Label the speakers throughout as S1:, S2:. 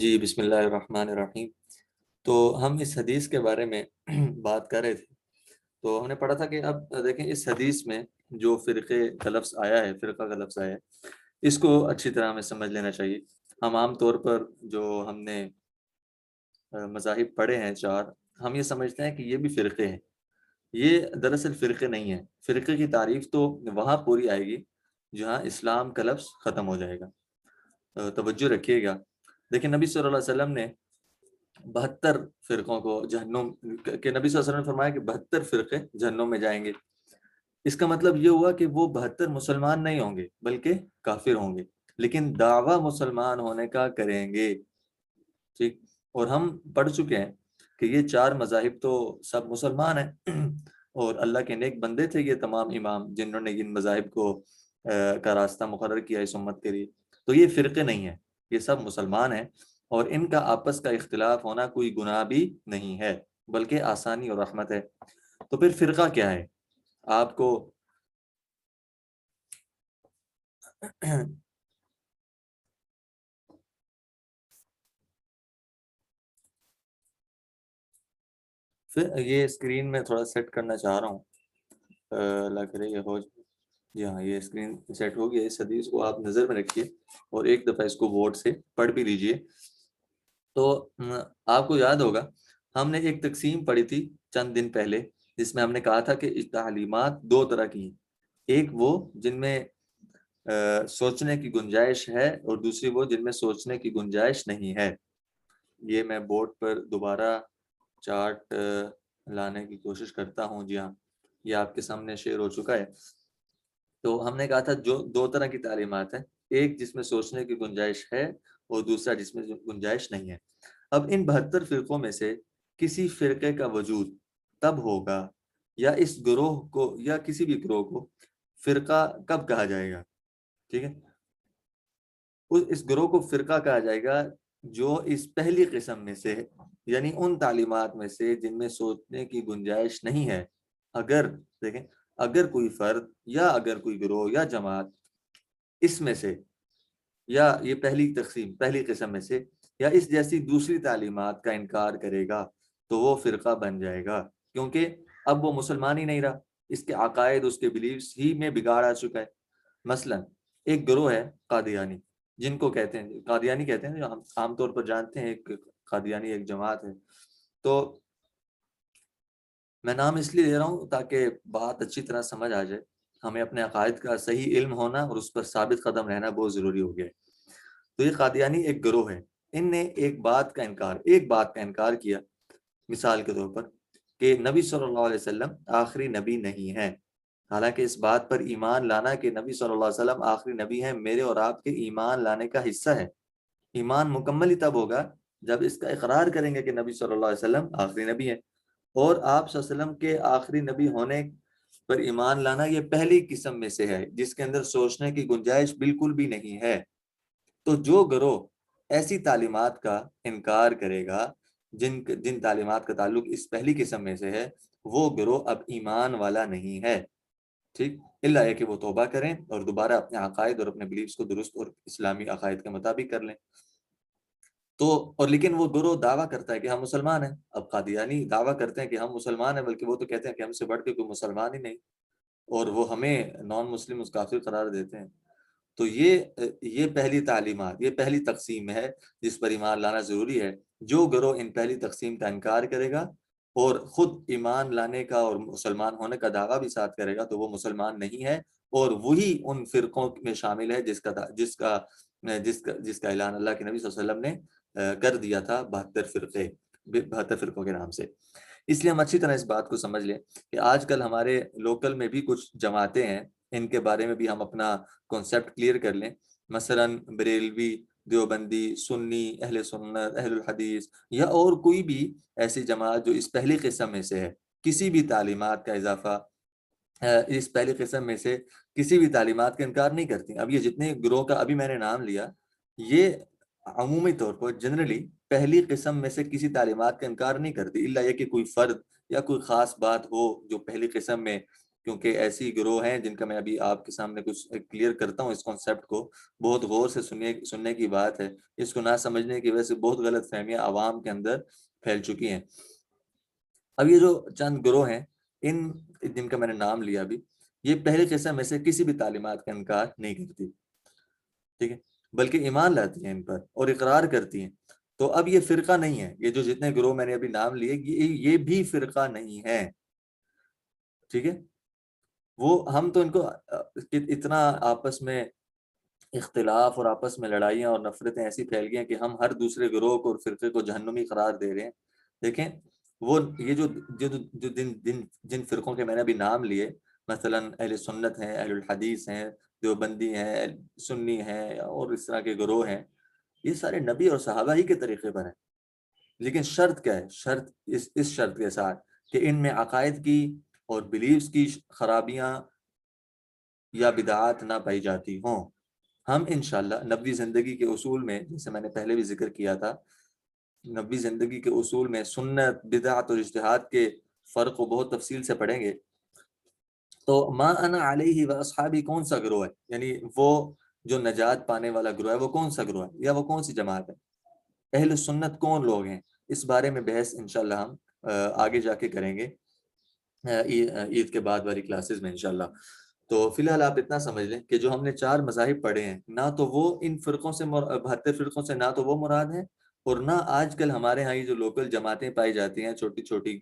S1: جی بسم اللہ الرحمن الرحیم۔ تو ہم اس حدیث کے بارے میں بات کر رہے تھے، تو ہم نے پڑھا تھا کہ اب دیکھیں اس حدیث میں جو فرقے کا لفظ آیا ہے، فرقہ کا لفظ آیا ہے، اس کو اچھی طرح ہمیں سمجھ لینا چاہیے۔ ہم عام طور پر جو ہم نے مذاہب پڑھے ہیں چار، ہم یہ سمجھتے ہیں کہ یہ بھی فرقے ہیں۔ یہ دراصل فرقے نہیں ہیں۔ فرقے کی تعریف تو وہاں پوری آئے گی جہاں اسلام کا لفظ ختم ہو جائے گا۔ توجہ رکھیے گا، لیکن نبی صلی اللہ علیہ وسلم نے 72 فرقوں کو جہنم کہ نبی صلی اللہ علیہ وسلم نے فرمایا کہ 72 فرقے جہنم میں جائیں گے۔ اس کا مطلب یہ ہوا کہ وہ 72 مسلمان نہیں ہوں گے بلکہ کافر ہوں گے، لیکن دعویٰ مسلمان ہونے کا کریں گے۔ ٹھیک، اور ہم پڑھ چکے ہیں کہ یہ چار مذاہب تو سب مسلمان ہیں اور اللہ کے نیک بندے تھے یہ تمام امام جنہوں نے ان مذاہب کو کا راستہ مقرر کیا اس امت کے لیے۔ تو یہ فرقے نہیں ہیں، یہ سب مسلمان ہیں، اور ان کا آپس کا اختلاف ہونا کوئی گناہ بھی نہیں ہے بلکہ آسانی اور رحمت ہے۔ تو پھر فرقہ کیا ہے؟ آپ کو پھر یہ اسکرین میں تھوڑا سیٹ کرنا چاہ رہا ہوں، اللہ کرے یہ ہو جائے۔ جی ہاں، یہ اسکرین سیٹ ہو گیا۔ اس حدیث کو آپ نظر میں رکھیے اور ایک دفعہ اس کو وورڈ سے پڑھ بھی لیجئے۔ تو آپ کو یاد ہوگا ہم نے ایک تقسیم پڑھی تھی چند دن پہلے، جس میں ہم نے کہا تھا کہ تعلیمات دو طرح کی ہیں۔ ایک وہ جن میں سوچنے کی گنجائش ہے، اور دوسری وہ جن میں سوچنے کی گنجائش نہیں ہے۔ یہ میں بورڈ پر دوبارہ چارٹ لانے کی کوشش کرتا ہوں۔ جی ہاں، یہ آپ کے سامنے شیئر ہو چکا ہے۔ تو ہم نے کہا تھا جو دو طرح کی تعلیمات ہیں، ایک جس میں سوچنے کی گنجائش ہے اور دوسرا جس میں گنجائش نہیں ہے۔ اب ان 72 فرقوں میں سے کسی فرقے کا وجود تب ہوگا، یا اس گروہ کو یا کسی بھی گروہ کو فرقہ کب کہا جائے گا؟ ٹھیک ہے، اس گروہ کو فرقہ کہا جائے گا جو اس پہلی قسم میں سے، یعنی ان تعلیمات میں سے جن میں سوچنے کی گنجائش نہیں ہے، اگر دیکھیں اگر کوئی فرد یا اگر کوئی گروہ یا جماعت اس میں سے، یا یہ پہلی تقسیم پہلی قسم میں سے، یا اس جیسی دوسری تعلیمات کا انکار کرے گا تو وہ فرقہ بن جائے گا، کیونکہ اب وہ مسلمان ہی نہیں رہا، اس کے عقائد اس کے بلیفز ہی میں بگاڑ آ چکا ہے۔ مثلا ایک گروہ ہے قادیانی، جن کو کہتے ہیں قادیانی کہتے ہیں، جو ہم عام طور پر جانتے ہیں ایک قادیانی ایک جماعت ہے۔ تو میں نام اس لیے دے رہا ہوں تاکہ بات اچھی طرح سمجھ آ جائے۔ ہمیں اپنے عقائد کا صحیح علم ہونا اور اس پر ثابت قدم رہنا بہت ضروری ہو گیا ہے۔ تو یہ قادیانی ایک گروہ ہے، ان نے ایک بات کا انکار کیا، مثال کے طور پر کہ نبی صلی اللہ علیہ وسلم آخری نبی نہیں ہے۔ حالانکہ اس بات پر ایمان لانا کہ نبی صلی اللہ علیہ وسلم آخری نبی ہیں میرے اور آپ کے ایمان لانے کا حصہ ہے۔ ایمان مکمل ہی تب ہوگا جب اس کا اقرار کریں گے کہ نبی صلی اللہ علیہ وسلم آخری نبی ہیں، اور آپ صلی اللہ علیہ وسلم کے آخری نبی ہونے پر ایمان لانا یہ پہلی قسم میں سے ہے جس کے اندر سوچنے کی گنجائش بالکل بھی نہیں ہے۔ تو جو گروہ ایسی تعلیمات کا انکار کرے گا جن تعلیمات کا تعلق اس پہلی قسم میں سے ہے، وہ گروہ اب ایمان والا نہیں ہے۔ ٹھیک، اللہ ہے کہ وہ توبہ کریں اور دوبارہ اپنے عقائد اور اپنے بلیفز کو درست اور اسلامی عقائد کے مطابق کر لیں۔ تو اور لیکن وہ گروہ دعویٰ کرتا ہے کہ ہم مسلمان ہیں۔ اب قادیانی دعویٰ کرتے ہیں کہ ہم مسلمان ہیں، بلکہ وہ تو کہتے ہیں کہ ہم سے بڑھ کے کوئی مسلمان ہی نہیں، اور وہ ہمیں نان مسلم کافر قرار دیتے ہیں۔ تو یہ پہلی تعلیمات، یہ پہلی تقسیم ہے جس پر ایمان لانا ضروری ہے۔ جو گروہ ان پہلی تقسیم کا انکار کرے گا اور خود ایمان لانے کا اور مسلمان ہونے کا دعویٰ بھی ساتھ کرے گا تو وہ مسلمان نہیں ہے، اور وہی ان فرقوں میں شامل ہے جس کا اعلان اللہ کے نبی صلی اللہ علیہ وسلم نے کر دیا تھا 72 فرقوں کے نام سے۔ اس لیے ہم اچھی طرح اس بات کو سمجھ لیں کہ آج کل ہمارے لوکل میں بھی کچھ جماعتیں ہیں، ان کے بارے میں بھی ہم اپنا کانسیپٹ کلیئر کر لیں۔ مثلا بریلوی، دیوبندی، سنی، اہل سنت، اہل الحدیث، یا اور کوئی بھی ایسی جماعت جو اس پہلی قسم میں سے ہے، کسی بھی تعلیمات کا اضافہ اس پہلی قسم میں سے کسی بھی تعلیمات کا انکار نہیں کرتی۔ اب یہ جتنے گروہ کا ابھی میں نے نام لیا، یہ عمومی طور پر جنرلی پہلی قسم میں سے کسی تعلیمات کا انکار نہیں کرتی، الا یہ کہ کوئی فرد یا کوئی خاص بات ہو جو پہلی قسم میں کیونکہ ایسی گروہ ہیں جن کا میں ابھی آپ کے سامنے کچھ کلیئر کرتا ہوں اس کانسیپٹ کو. بہت غور سے سننے کی بات ہے. اس کو نہ سمجھنے کی وجہ سے بہت غلط فہمیاں عوام کے اندر پھیل چکی ہیں. اب یہ جو چند گروہ ہیں ان جن کا میں نے نام لیا ابھی، یہ پہلے قسم میں سے کسی بھی تعلیمات کا انکار نہیں کرتی، ٹھیک ہے، بلکہ ایمان لاتی ہیں ان پر اور اقرار کرتی ہیں. تو اب یہ فرقہ نہیں ہے. یہ جو جتنے گروہ میں نے ابھی نام لیے یہ بھی فرقہ نہیں ہے، ٹھیک ہے. وہ ہم تو ان کو اتنا آپس میں اختلاف اور آپس میں لڑائیاں اور نفرتیں ایسی پھیل گئی ہیں کہ ہم ہر دوسرے گروہ کو اور فرقے کو جہنمی قرار دے رہے ہیں. دیکھیں وہ یہ جو جن فرقوں کے میں نے ابھی نام لیے، مثلا اہل سنت ہیں، اہل الحدیث ہیں، دیوبندی ہیں، سنی ہیں اور اس طرح کے گروہ ہیں، یہ سارے نبی اور صحابہ ہی کے طریقے پر ہیں. لیکن شرط کیا ہے؟ شرط اس شرط کے ساتھ کہ ان میں عقائد کی اور بلیفز کی خرابیاں یا بدعات نہ پائی جاتی ہوں. ہم انشاءاللہ نبوی زندگی کے اصول میں، جیسے میں نے پہلے بھی ذکر کیا تھا، نبوی زندگی کے اصول میں سنت، بدعت اور اجتہاد کے فرق کو بہت تفصیل سے پڑھیں گے. تو ما انا علیہ و اصحابی کون سا گروہ ہے؟ یعنی وہ جو نجات پانے والا گروہ ہے وہ کون سا گروہ ہے، یا وہ کون سی جماعت ہے؟ اہل سنت کون لوگ ہیں؟ اس بارے میں بحث انشاءاللہ ہم آگے جا کے کریں گے عید کے بعد والی کلاسز میں انشاءاللہ. تو فی الحال آپ اتنا سمجھ لیں کہ جو ہم نے 4 مذاہب پڑھے ہیں، نہ تو وہ ان فرقوں سے 72 فرقوں سے نہ تو وہ مراد ہیں، اور نہ آج کل ہمارے ہاں یہ جو لوکل جماعتیں پائی جاتی ہیں، چھوٹی چھوٹی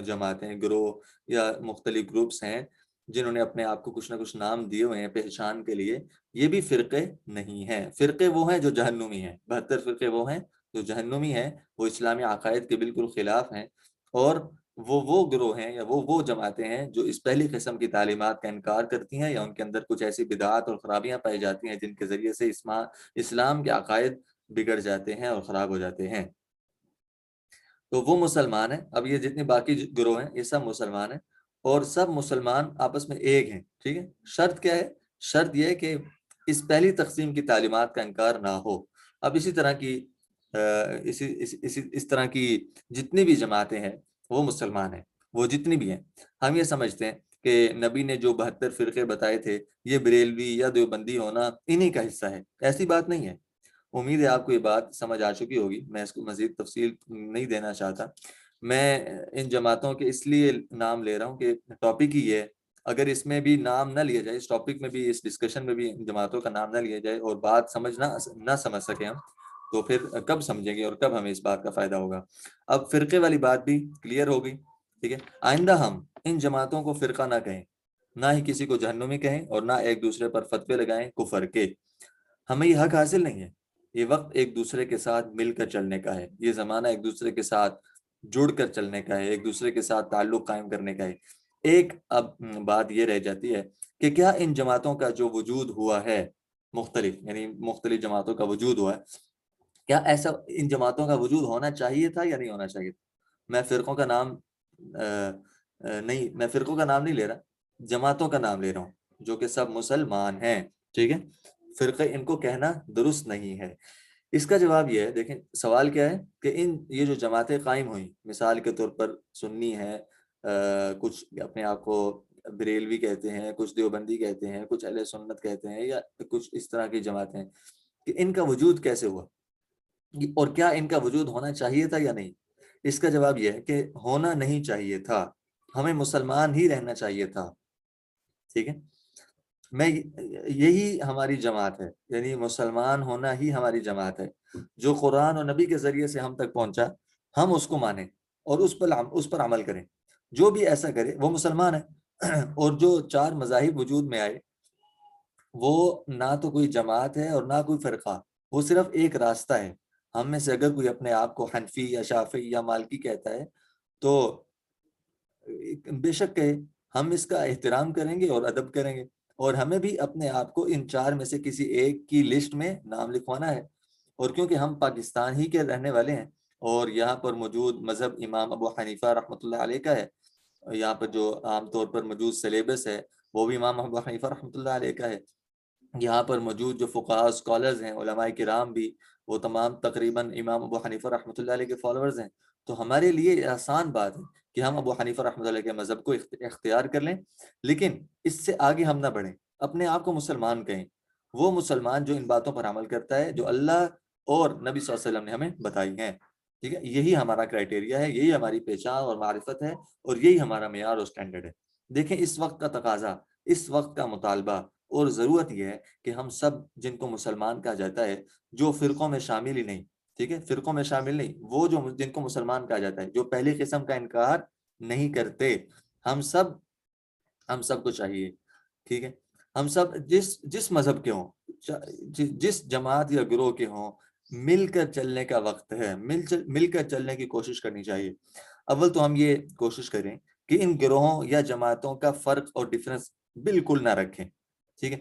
S1: جماعتیں، گروہ یا مختلف گروپس ہیں جنہوں نے اپنے آپ کو کچھ نہ کچھ نام دیے ہوئے ہیں پہچان کے لیے، یہ بھی فرقے نہیں ہیں. فرقے وہ ہیں جو جہنمی ہیں. 72 فرقے وہ ہیں جو جہنمی ہیں، وہ اسلامی عقائد کے بالکل خلاف ہیں، اور وہ گروہ ہیں یا وہ جماعتیں ہیں جو اس پہلی قسم کی تعلیمات کا انکار کرتی ہیں، یا ان کے اندر کچھ ایسی بدعات اور خرابیاں پائی جاتی ہیں جن کے ذریعے سے اسلام کے عقائد بگڑ جاتے ہیں اور خراب ہو جاتے ہیں. تو وہ مسلمان ہیں. اب یہ جتنے باقی گروہ ہیں یہ سب مسلمان ہیں، اور سب مسلمان آپس میں ایک ہیں، ٹھیک ہے. شرط کیا ہے؟ شرط یہ ہے کہ اس پہلی تقسیم کی تعلیمات کا انکار نہ ہو. اب اسی طرح کی جتنی بھی جماعتیں ہیں وہ مسلمان ہیں، وہ جتنی بھی ہیں. ہم یہ سمجھتے ہیں کہ نبی نے جو 72 فرقے بتائے تھے یہ بریلوی یا دیوبندی ہونا انہی کا حصہ ہے. ایسی بات نہیں ہے. امید ہے آپ کو یہ بات سمجھ آ چکی ہوگی. میں اس کو مزید تفصیل نہیں دینا چاہتا. میں ان جماعتوں کے اس لیے نام لے رہا ہوں کہ ٹاپک ہی یہ ہے. اگر اس میں بھی نام نہ لیا جائے، اس ٹاپک میں بھی، اس ڈسکشن میں بھی ان جماعتوں کا نام نہ لیا جائے اور بات نہ سمجھ سکیں ہم، تو پھر کب سمجھیں گے اور کب ہمیں اس بات کا فائدہ ہوگا. اب فرقے والی بات بھی کلیئر ہو گئی، ٹھیک ہے. آئندہ ہم ان جماعتوں کو فرقہ نہ کہیں، نہ ہی کسی کو جہنمی کہیں، اور نہ ایک دوسرے پر فتوے لگائیں کفر کے. ہمیں یہ حق حاصل نہیں ہے. یہ وقت ایک دوسرے کے ساتھ مل کر چلنے کا ہے. یہ زمانہ ایک دوسرے کے ساتھ جڑ کر چلنے کا ہے، ایک دوسرے کے ساتھ تعلق قائم کرنے کا ہے. ایک اب بات یہ رہ جاتی ہے کہ کیا ان جماعتوں کا جو وجود ہوا ہے، مختلف جماعتوں کا وجود ہوا ہے، کیا ایسا ان جماعتوں کا وجود ہونا چاہیے تھا یا نہیں ہونا چاہیے تھا؟ میں فرقوں کا نام نہیں لے رہا، جماعتوں کا نام لے رہا ہوں جو کہ سب مسلمان ہیں، ٹھیک ہے. فرقے ان کو کہنا درست نہیں ہے. اس کا جواب یہ ہے، دیکھیں سوال کیا ہے کہ یہ جو جماعتیں قائم ہوئیں، مثال کے طور پر سنی ہیں، کچھ اپنے آپ کو بریلوی کہتے ہیں، کچھ دیوبندی کہتے ہیں، کچھ اہل سنت کہتے ہیں، یا کچھ اس طرح کی جماعتیں، کہ ان کا وجود کیسے ہوا اور کیا ان کا وجود ہونا چاہیے تھا یا نہیں؟ اس کا جواب یہ ہے کہ ہونا نہیں چاہیے تھا. ہمیں مسلمان ہی رہنا چاہیے تھا، ٹھیک ہے. یہی ہماری جماعت ہے، یعنی مسلمان ہونا ہی ہماری جماعت ہے. جو قرآن اور نبی کے ذریعے سے ہم تک پہنچا ہم اس کو مانیں اور اس پر عمل کریں. جو بھی ایسا کرے وہ مسلمان ہے. اور جو 4 مذاہب وجود میں آئے وہ نہ تو کوئی جماعت ہے اور نہ کوئی فرقہ، وہ صرف ایک راستہ ہے. ہم میں سے اگر کوئی اپنے آپ کو حنفی یا شافعی یا مالکی کہتا ہے تو بے شک کہے، ہم اس کا احترام کریں گے اور ادب کریں گے، اور ہمیں بھی اپنے آپ کو ان 4 میں سے کسی ایک کی لسٹ میں نام لکھوانا ہے. اور کیونکہ ہم پاکستان ہی کے رہنے والے ہیں اور یہاں پر موجود مذہب امام ابو حنیفہ رحمۃ اللہ علیہ کا ہے، یہاں پر جو عام طور پر موجود سلیبس ہے وہ بھی امام ابو حنیفہ رحمۃ اللہ علیہ کا ہے، یہاں پر موجود جو فقہاء اسکالرز ہیں، علماء کرام بھی، وہ تمام تقریباً امام ابو حنیفہ رحمۃ اللہ علیہ کے فالوورز ہیں. تو ہمارے لیے آسان بات ہے کہ ہم ابو حنیفہ رحمۃ اللہ کے مذہب کو اختیار کر لیں، لیکن اس سے آگے ہم نہ بڑھیں، اپنے آپ کو مسلمان کہیں، وہ مسلمان جو ان باتوں پر عمل کرتا ہے جو اللہ اور نبی صلی اللہ علیہ وسلم نے ہمیں بتائی ہیں، ٹھیک ہے، یہی ہمارا کرائٹیریا ہے، یہی ہماری پہچان اور معرفت ہے، اور یہی ہمارا معیار اور سٹینڈرڈ ہے۔ دیکھیں اس وقت کا تقاضا، اس وقت کا مطالبہ اور ضرورت یہ ہے کہ ہم سب جن کو مسلمان کہا جاتا ہے، جو فرقوں میں شامل ہی نہیں، ٹھیک ہے، فرقوں میں شامل نہیں، وہ جو جن کو مسلمان کہا جاتا ہے، جو پہلی قسم کا انکار نہیں کرتے، ہم سب کو چاہیے، ٹھیک ہے، ہم سب جس مذہب کے ہوں، جس جماعت یا گروہ کے ہوں، مل کر چلنے کا وقت ہے، مل کر چلنے کی کوشش کرنی چاہیے۔ اول تو ہم یہ کوشش کریں کہ ان گروہوں یا جماعتوں کا فرق اور ڈفرنس بالکل نہ رکھیں، ٹھیک ہے،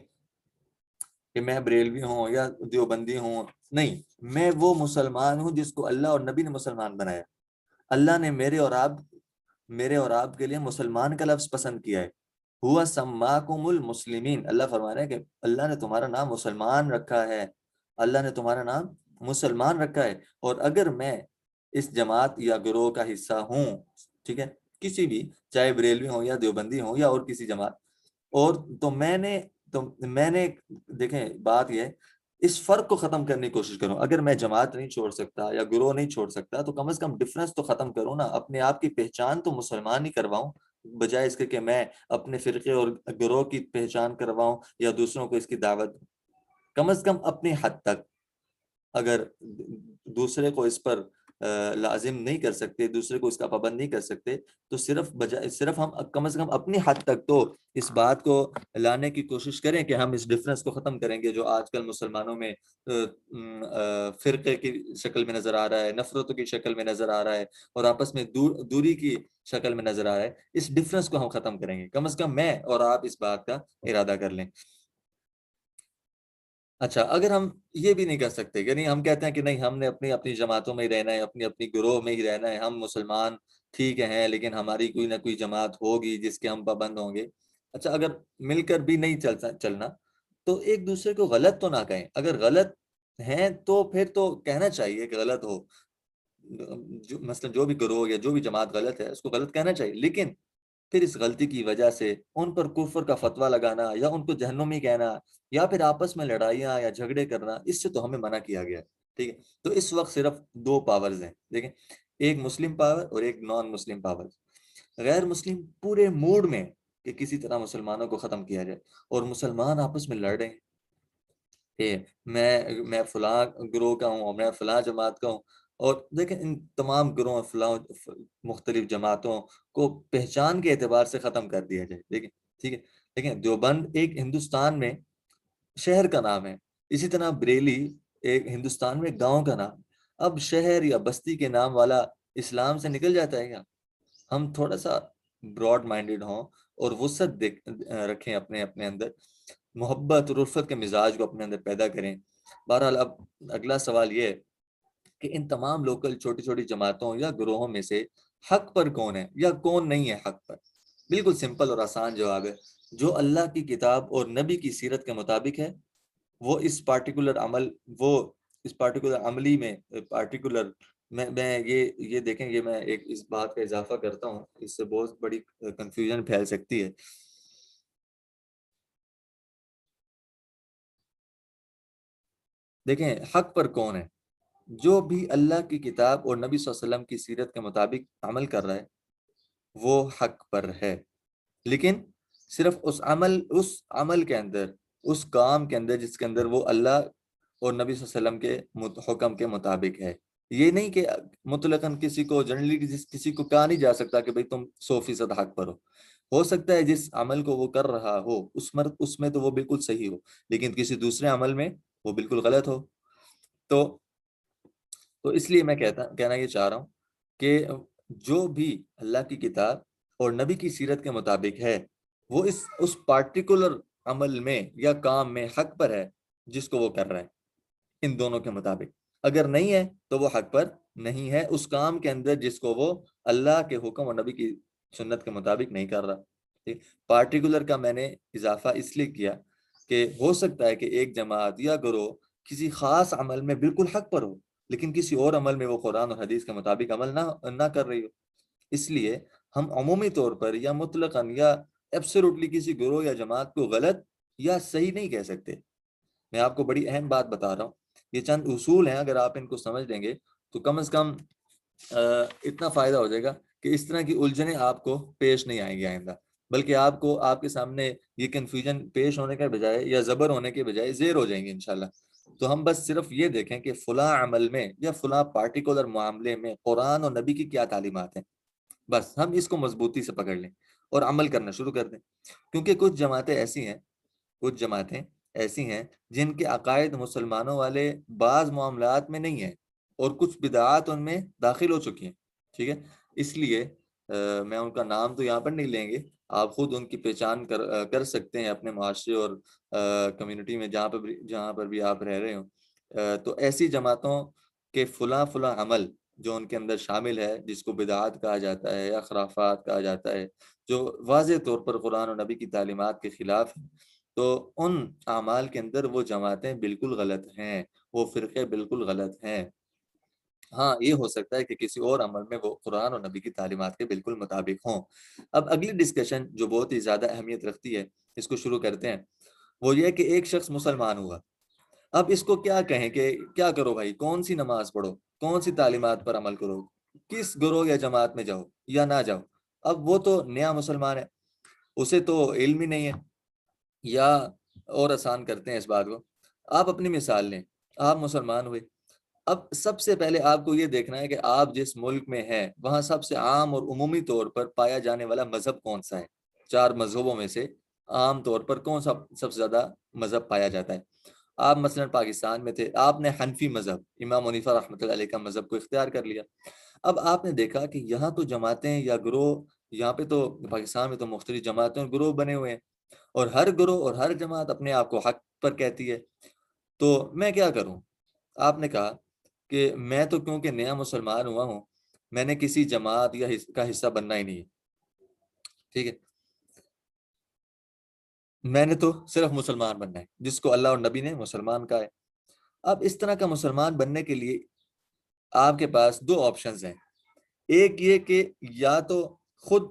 S1: کہ میں بریلوی ہوں یا دیوبندی ہوں، نہیں، میں وہ مسلمان ہوں جس کو اللہ اور نبی نے مسلمان بنایا۔ اللہ نے میرے اور آپ کے لیے مسلمان کا لفظ پسند کیا ہے، ہوا سماکم المسلمین، اللہ فرما رہے ہیں کہ اللہ نے تمہارا نام مسلمان رکھا ہے، اللہ نے تمہارا نام مسلمان رکھا ہے، اور اگر میں اس جماعت یا گروہ کا حصہ ہوں، ٹھیک ہے، کسی بھی، چاہے بریلوی ہوں یا دیوبندی ہوں یا اور کسی جماعت، اور تو میں نے دیکھیں بات یہ ہے، اس فرق کو ختم کرنے کی کوشش کروں۔ اگر میں جماعت نہیں چھوڑ سکتا یا گروہ نہیں چھوڑ سکتا تو کم از کم ڈفرنس تو ختم کروں نا، اپنے آپ کی پہچان تو مسلمان ہی کرواؤں، بجائے اس کے کہ میں اپنے فرقے اور گروہ کی پہچان کرواؤں یا دوسروں کو اس کی دعوت دوں۔ کم از کم اپنی حد تک، اگر دوسرے کو اس پر لازم نہیں کر سکتے، دوسرے کو اس کا پابند نہیں کر سکتے، تو صرف ہم کم از کم اپنی حد تک تو اس بات کو لانے کی کوشش کریں کہ ہم اس ڈفرنس کو ختم کریں گے جو آج کل مسلمانوں میں فرقے کی شکل میں نظر آ رہا ہے، نفرتوں کی شکل میں نظر آ رہا ہے، اور آپس میں دوری کی شکل میں نظر آ رہا ہے۔ اس ڈفرنس کو ہم ختم کریں گے، کم از کم میں اور آپ اس بات کا ارادہ کر لیں۔ اچھا، اگر ہم یہ بھی نہیں کر سکتے، یعنی ہم کہتے ہیں کہ نہیں، ہم نے اپنی جماعتوں میں ہی رہنا ہے، اپنی گروہ میں ہی رہنا ہے، ہم مسلمان ٹھیک ہیں لیکن ہماری کوئی نہ کوئی جماعت ہوگی جس کے ہم پابند ہوں گے۔ اچھا، اگر مل کر بھی نہیں چلنا تو ایک دوسرے کو غلط تو نہ کہیں، اگر غلط ہیں تو پھر تو کہنا چاہیے کہ غلط ہو، مثلا جو بھی گروہ یا جو بھی جماعت غلط ہے اس کو غلط کہنا چاہیے، لیکن پھر اس غلطی کی وجہ سے ان پر کفر کا فتویٰ لگانا یا ان کو جہنمی کہنا یا پھر آپس میں لڑائیاں یا جھگڑے کرنا، اس سے تو ہمیں منع کیا گیا، ٹھیک ہے۔ تو اس وقت صرف دو پاورز ہیں، دیکھیں، ایک مسلم پاور اور ایک نان مسلم پاور۔ غیر مسلم پورے موڈ میں کہ کسی طرح مسلمانوں کو ختم کیا جائے، اور مسلمان آپس میں لڑ رہے ہیں کہ میں فلاں گروہ کا ہوں اور میں فلاں جماعت کا ہوں، اور دیکھیں ان تمام گروہ فلاں مختلف جماعتوں کو پہچان کے اعتبار سے ختم کر دیا جائے، دیکھیں، ٹھیک ہے، دیکھیں دیوبند ایک ہندوستان میں شہر کا نام ہے، اسی طرح بریلی ایک ہندوستان میں گاؤں کا نام۔ اب شہر یا بستی کے نام والا اسلام سے نکل جاتا ہے کیا؟ ہم تھوڑا سا براڈ مائنڈڈ ہوں اور وسعت رکھیں اپنے اندر، محبت اور الفت کے مزاج کو اپنے اندر پیدا کریں۔ بہرحال اب اگلا سوال یہ ہے کہ ان تمام لوکل چھوٹی چھوٹی جماعتوں یا گروہوں میں سے حق پر کون ہے یا کون نہیں ہے حق پر؟ بالکل سمپل اور آسان جواب ہے، جو اللہ کی کتاب اور نبی کی سیرت کے مطابق ہے، وہ اس پارٹیکولر عملی میں پارٹیکولر میں یہ دیکھیں، یہ میں ایک اس بات کا اضافہ کرتا ہوں، اس سے بہت بڑی کنفیوژن پھیل سکتی ہے۔ دیکھیں حق پر کون ہے، جو بھی اللہ کی کتاب اور نبی صلی اللہ علیہ وسلم کی سیرت کے مطابق عمل کر رہا ہے وہ حق پر ہے، لیکن صرف اس عمل کے اندر، اس کام کے اندر جس کے اندر وہ اللہ اور نبی صلی اللہ علیہ وسلم کے حکم کے مطابق ہے۔ یہ نہیں کہ مطلقاً کسی کو جنرلی کسی کو کہا نہیں جا سکتا کہ بھئی تم 100% حق پر ہو سکتا ہے جس عمل کو وہ کر رہا ہو اس میں تو وہ بالکل صحیح ہو، لیکن کسی دوسرے عمل میں وہ بالکل غلط ہو۔ تو اس لیے میں کہنا یہ چاہ رہا ہوں کہ جو بھی اللہ کی کتاب اور نبی کی سیرت کے مطابق ہے وہ اس پارٹیکولر عمل میں یا کام میں حق پر ہے جس کو وہ کر رہا ہے، ان دونوں کے مطابق۔ اگر نہیں ہے تو وہ حق پر نہیں ہے اس کام کے اندر جس کو وہ اللہ کے حکم اور نبی کی سنت کے مطابق نہیں کر رہا۔ پارٹیکولر کا میں نے اضافہ اس لیے کیا کہ ہو سکتا ہے کہ ایک جماعت یا گروہ کسی خاص عمل میں بالکل حق پر ہو، لیکن کسی اور عمل میں وہ قرآن اور حدیث کے مطابق عمل نہ کر رہی ہو۔ اس لیے ہم عمومی طور پر یا مطلقاً یا ایبسولوٹلی کسی گروہ یا جماعت کو غلط یا صحیح نہیں کہہ سکتے۔ میں آپ کو بڑی اہم بات بتا رہا ہوں، یہ چند اصول ہیں، اگر آپ ان کو سمجھ لیں گے تو کم از کم اتنا فائدہ ہو جائے گا کہ اس طرح کی الجھنیں آپ کو پیش نہیں آئیں گی آئندہ، بلکہ آپ کو آپ کے سامنے یہ کنفیوژن پیش ہونے کے بجائے یا زبر ہونے کے بجائے زیر ہو جائیں گے انشاءاللہ۔ تو ہم بس صرف یہ دیکھیں کہ فلاں عمل میں یا فلاں پارٹیکولر معاملے میں قرآن اور نبی کی کیا تعلیمات ہیں، بس ہم اس کو مضبوطی سے پکڑ لیں اور عمل کرنا شروع کر دیں، کیونکہ کچھ جماعتیں ایسی ہیں جن کے عقائد مسلمانوں والے بعض معاملات میں نہیں ہیں اور کچھ بدعات ان میں داخل ہو چکی ہیں، ٹھیک ہے؟ اس لیے میں ان کا نام تو یہاں پر نہیں لیں گے، آپ خود ان کی پہچان کر سکتے ہیں اپنے معاشرے اور کمیونٹی میں جہاں پر بھی آپ رہ رہے ہوں۔ تو ایسی جماعتوں کے فلاں فلاں عمل جو ان کے اندر شامل ہے، جس کو بدعات کہا جاتا ہے یا خرافات کہا جاتا ہے، جو واضح طور پر قرآن اور نبی کی تعلیمات کے خلاف ہیں، تو ان اعمال کے اندر وہ جماعتیں بالکل غلط ہیں، وہ فرقے بالکل غلط ہیں۔ ہاں، یہ ہو سکتا ہے کہ کسی اور عمل میں وہ قرآن اور نبی کی تعلیمات کے بالکل مطابق ہوں۔ اب اگلی ڈسکشن جو بہت ہی زیادہ اہمیت رکھتی ہے، اس کو شروع کرتے ہیں۔ وہ یہ کہ ایک شخص مسلمان ہوا، اب اس کو کیا کہیں کہ کیا کرو بھائی، کون سی نماز پڑھو، کون سی تعلیمات پر عمل کرو، کس گروہ یا جماعت میں جاؤ یا نہ جاؤ؟ اب وہ تو نیا مسلمان ہے، اسے تو علم ہی نہیں ہے، یا اور آسان کرتے ہیں اس بات کو، آپ اپنی مثال لیں، آپ مسلمان ہوئے، اب سب سے پہلے آپ کو یہ دیکھنا ہے کہ آپ جس ملک میں ہیں وہاں سب سے عام اور عمومی طور پر پایا جانے والا مذہب کون سا ہے، چار مذہبوں میں سے عام طور پر کون سا سب سے زیادہ مذہب پایا جاتا ہے؟ آپ مثلا پاکستان میں تھے، آپ نے حنفی مذہب امام حنیفہ رحمۃ اللہ علیہ کا مذہب کو اختیار کر لیا۔ اب آپ نے دیکھا کہ یہاں تو جماعتیں یا گروہ، یہاں پہ تو پاکستان میں تو مختلف جماعتیں اور گروہ بنے ہوئے ہیں، اور ہر گروہ اور ہر جماعت اپنے آپ کو حق پر کہتی ہے، تو میں کیا کروں؟ آپ نے کہا کہ میں تو کیونکہ نیا مسلمان ہوا ہوں، میں نے کسی جماعت یا کا حصہ بننا ہی نہیں ہے، ٹھیک ہے، میں نے تو صرف مسلمان بننا ہے جس کو اللہ اور نبی نے مسلمان کہا ہے۔ اب اس طرح کا مسلمان بننے کے لیے آپ کے پاس دو آپشنز ہیں، ایک یہ کہ یا تو خود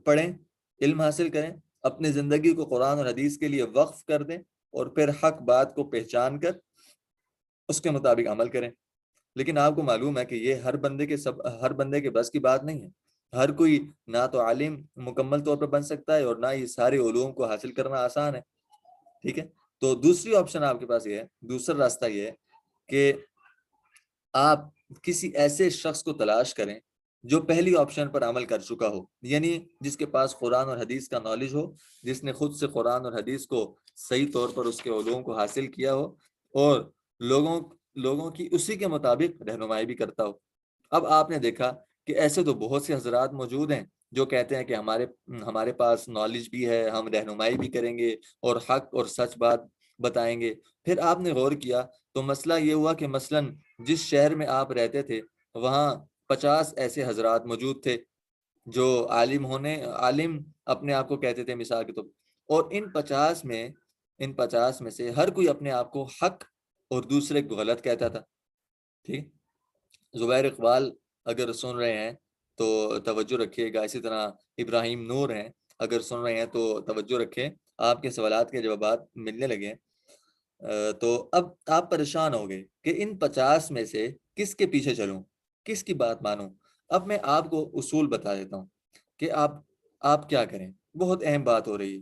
S1: پڑھیں، علم حاصل کریں، اپنی زندگی کو قرآن اور حدیث کے لیے وقف کر دیں اور پھر حق بات کو پہچان کر اس کے مطابق عمل کریں۔ لیکن آپ کو معلوم ہے کہ یہ ہر بندے کے بس کی بات نہیں ہے، ہر کوئی نہ تو عالم مکمل طور پر بن سکتا ہے اور نہ ہی سارے علوم کو حاصل کرنا آسان ہے، ٹھیک ہے؟ تو دوسری آپشن آپ کے پاس یہ ہے، دوسرا راستہ یہ ہے کہ آپ کسی ایسے شخص کو تلاش کریں جو پہلی آپشن پر عمل کر چکا ہو، یعنی جس کے پاس قرآن اور حدیث کا نالج ہو، جس نے خود سے قرآن اور حدیث کو صحیح طور پر اس کے علوم کو حاصل کیا ہو اور لوگوں کی اسی کے مطابق رہنمائی بھی کرتا ہو۔ اب آپ نے دیکھا کہ ایسے تو بہت سے حضرات موجود ہیں جو کہتے ہیں کہ ہمارے پاس نالج بھی ہے، ہم رہنمائی بھی کریں گے اور حق اور سچ بات بتائیں گے۔ پھر آپ نے غور کیا تو مسئلہ یہ ہوا کہ مثلاً جس شہر میں آپ رہتے تھے وہاں 50 ایسے حضرات موجود تھے جو عالم اپنے آپ کو کہتے تھے مثال کے طور پر، اور ان 50 میں سے ہر کوئی اپنے آپ کو حق اور دوسرے کو غلط کہتا تھا، ٹھیک؟ زبیر اقبال اگر سن رہے ہیں تو توجہ رکھیے گا، اسی طرح ابراہیم نور ہیں، اگر سن رہے ہیں تو توجہ رکھیں، آپ کے سوالات کے جوابات ملنے لگے ہیں۔ تو اب آپ پریشان ہو گئے کہ ان 50 میں سے کس کے پیچھے چلوں، کس کی بات مانوں؟ اب میں آپ کو اصول بتا دیتا ہوں کہ آپ کیا کریں، بہت اہم بات ہو رہی ہے۔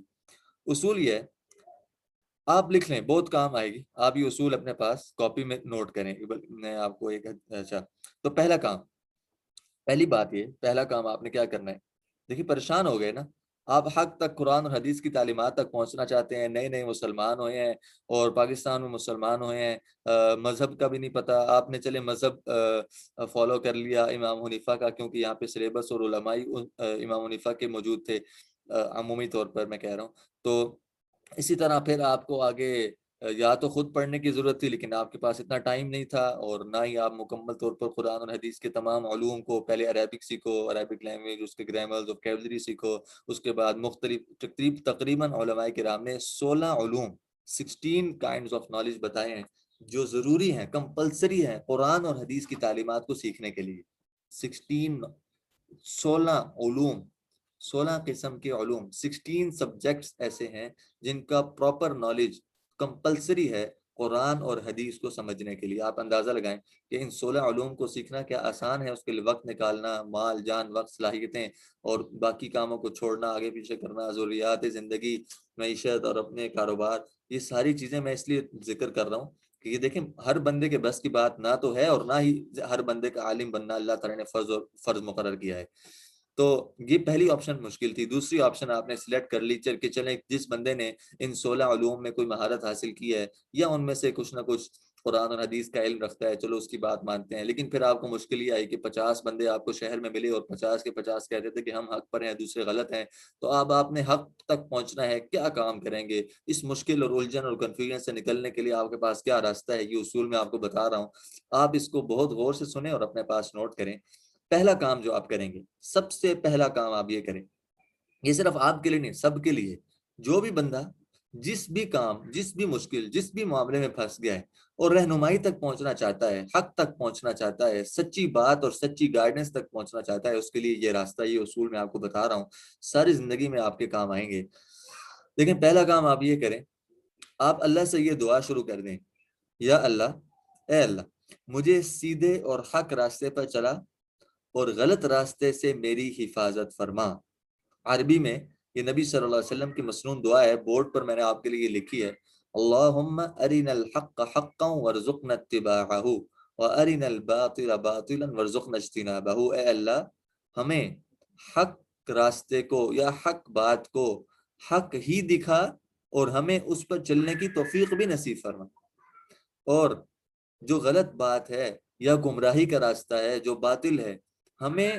S1: اصول یہ ہے، آپ لکھ لیں، بہت کام آئے گی، آپ یہ اصول اپنے پاس کاپی میں نوٹ کریں، میں آپ کو اچھا، تو پہلا کام آپ نے کیا کرنا ہے؟ دیکھیے پریشان ہو گئے نا آپ، حق تک قرآن اور حدیث کی تعلیمات تک پہنچنا چاہتے ہیں، نئے نئے مسلمان ہوئے ہیں اور پاکستان میں مسلمان ہوئے ہیں، مذہب کا بھی نہیں پتہ، آپ نے چلے مذہب فالو کر لیا امام حنیفہ کا، کیونکہ یہاں پہ سلیبس اور علمائی امام حنیفہ کے موجود تھے، عمومی طور پر میں کہہ رہا ہوں۔ تو اسی طرح پھر آپ کو آگے یا تو خود پڑھنے کی ضرورت تھی لیکن آپ کے پاس اتنا ٹائم نہیں تھا، اور نہ ہی آپ مکمل طور پر قرآن اور حدیث کے تمام علوم کو، پہلے عربک سیکھو، عربک لینگویج، اس کے گرامرز ووکیبلری سیکھو، اس کے بعد مختلف تقریباً علماء کرام نے 16 علوم 16 کائنڈز آف نالج بتائے ہیں جو ضروری ہیں، کمپلسری ہیں قرآن اور حدیث کی تعلیمات کو سیکھنے کے لیے، 16 16 قسم کے علوم، 16 سبجیکٹس ایسے ہیں جن کا پراپر نالج کمپلسری ہے قرآن اور حدیث کو سمجھنے کے لیے۔ آپ اندازہ لگائیں کہ ان 16 علوم کو سیکھنا کیا آسان ہے؟ اس کے لیے وقت نکالنا، مال جان وقت صلاحیتیں اور باقی کاموں کو چھوڑنا، آگے پیچھے کرنا، ضروریات زندگی، معیشت اور اپنے کاروبار، یہ ساری چیزیں میں اس لیے ذکر کر رہا ہوں کہ یہ دیکھیں ہر بندے کے بس کی بات نہ تو ہے، اور نہ ہی ہر بندے کا عالم بننا اللہ تعالیٰ نے فرض مقرر کیا ہے۔ تو یہ پہلی آپشن مشکل تھی۔ دوسری آپشن آپ نے سلیکٹ کر لی کہ چلیں جس بندے نے ان 16 علوم میں کوئی مہارت حاصل کی ہے یا ان میں سے کچھ نہ کچھ قرآن اور حدیث کا علم رکھتا ہے، چلو اس کی بات مانتے ہیں۔ لیکن پھر آپ کو مشکل یہ آئی کہ 50 بندے آپ کو شہر میں ملے اور 50 کے 50 کہتے تھے کہ ہم حق پر ہیں، دوسرے غلط ہیں۔ تو اب آپ نے حق تک پہنچنا ہے، کیا کام کریں گے؟ اس مشکل اور الجھن اور کنفیوژن سے نکلنے کے لیے آپ کے پاس کیا راستہ ہے؟ یہ اصول میں آپ کو بتا رہا ہوں، آپ اس کو بہت غور سے سنیں اور اپنے پاس نوٹ کریں۔ پہلا کام جو آپ کریں گے، سب سے پہلا کام آپ یہ کریں، یہ صرف آپ کے لیے نہیں، سب کے لیے، جو بھی بندہ جس بھی کام، جس بھی مشکل، جس بھی معاملے میں پھنس گیا ہے اور رہنمائی تک پہنچنا چاہتا ہے، حق تک پہنچنا چاہتا ہے، سچی بات اور سچی گائیڈنس تک پہنچنا چاہتا ہے، اس کے لیے یہ راستہ، یہ اصول میں آپ کو بتا رہا ہوں، ساری زندگی میں آپ کے کام آئیں گے۔ لیکن پہلا کام آپ یہ کریں، آپ اللہ سے یہ دعا شروع کر دیں، یا اللہ، اے اللہ مجھے سیدھے اور حق راستے پر چلا اور غلط راستے سے میری حفاظت فرما۔ عربی میں یہ نبی صلی اللہ علیہ وسلم کی مسنون دعا ہے، بورڈ پر میں نے آپ کے لیے لکھی ہے، اللہم ارنا الحق حقا وارزقنا اتباعہ وارنا الباطل باطلا وارزقنا اجتنابہ۔ اے اللہ ہمیں حق راستے کو یا حق بات کو حق ہی دکھا اور ہمیں اس پر چلنے کی توفیق بھی نصیب فرما، اور جو غلط بات ہے یا گمراہی کا راستہ ہے، جو باطل ہے، ہمیں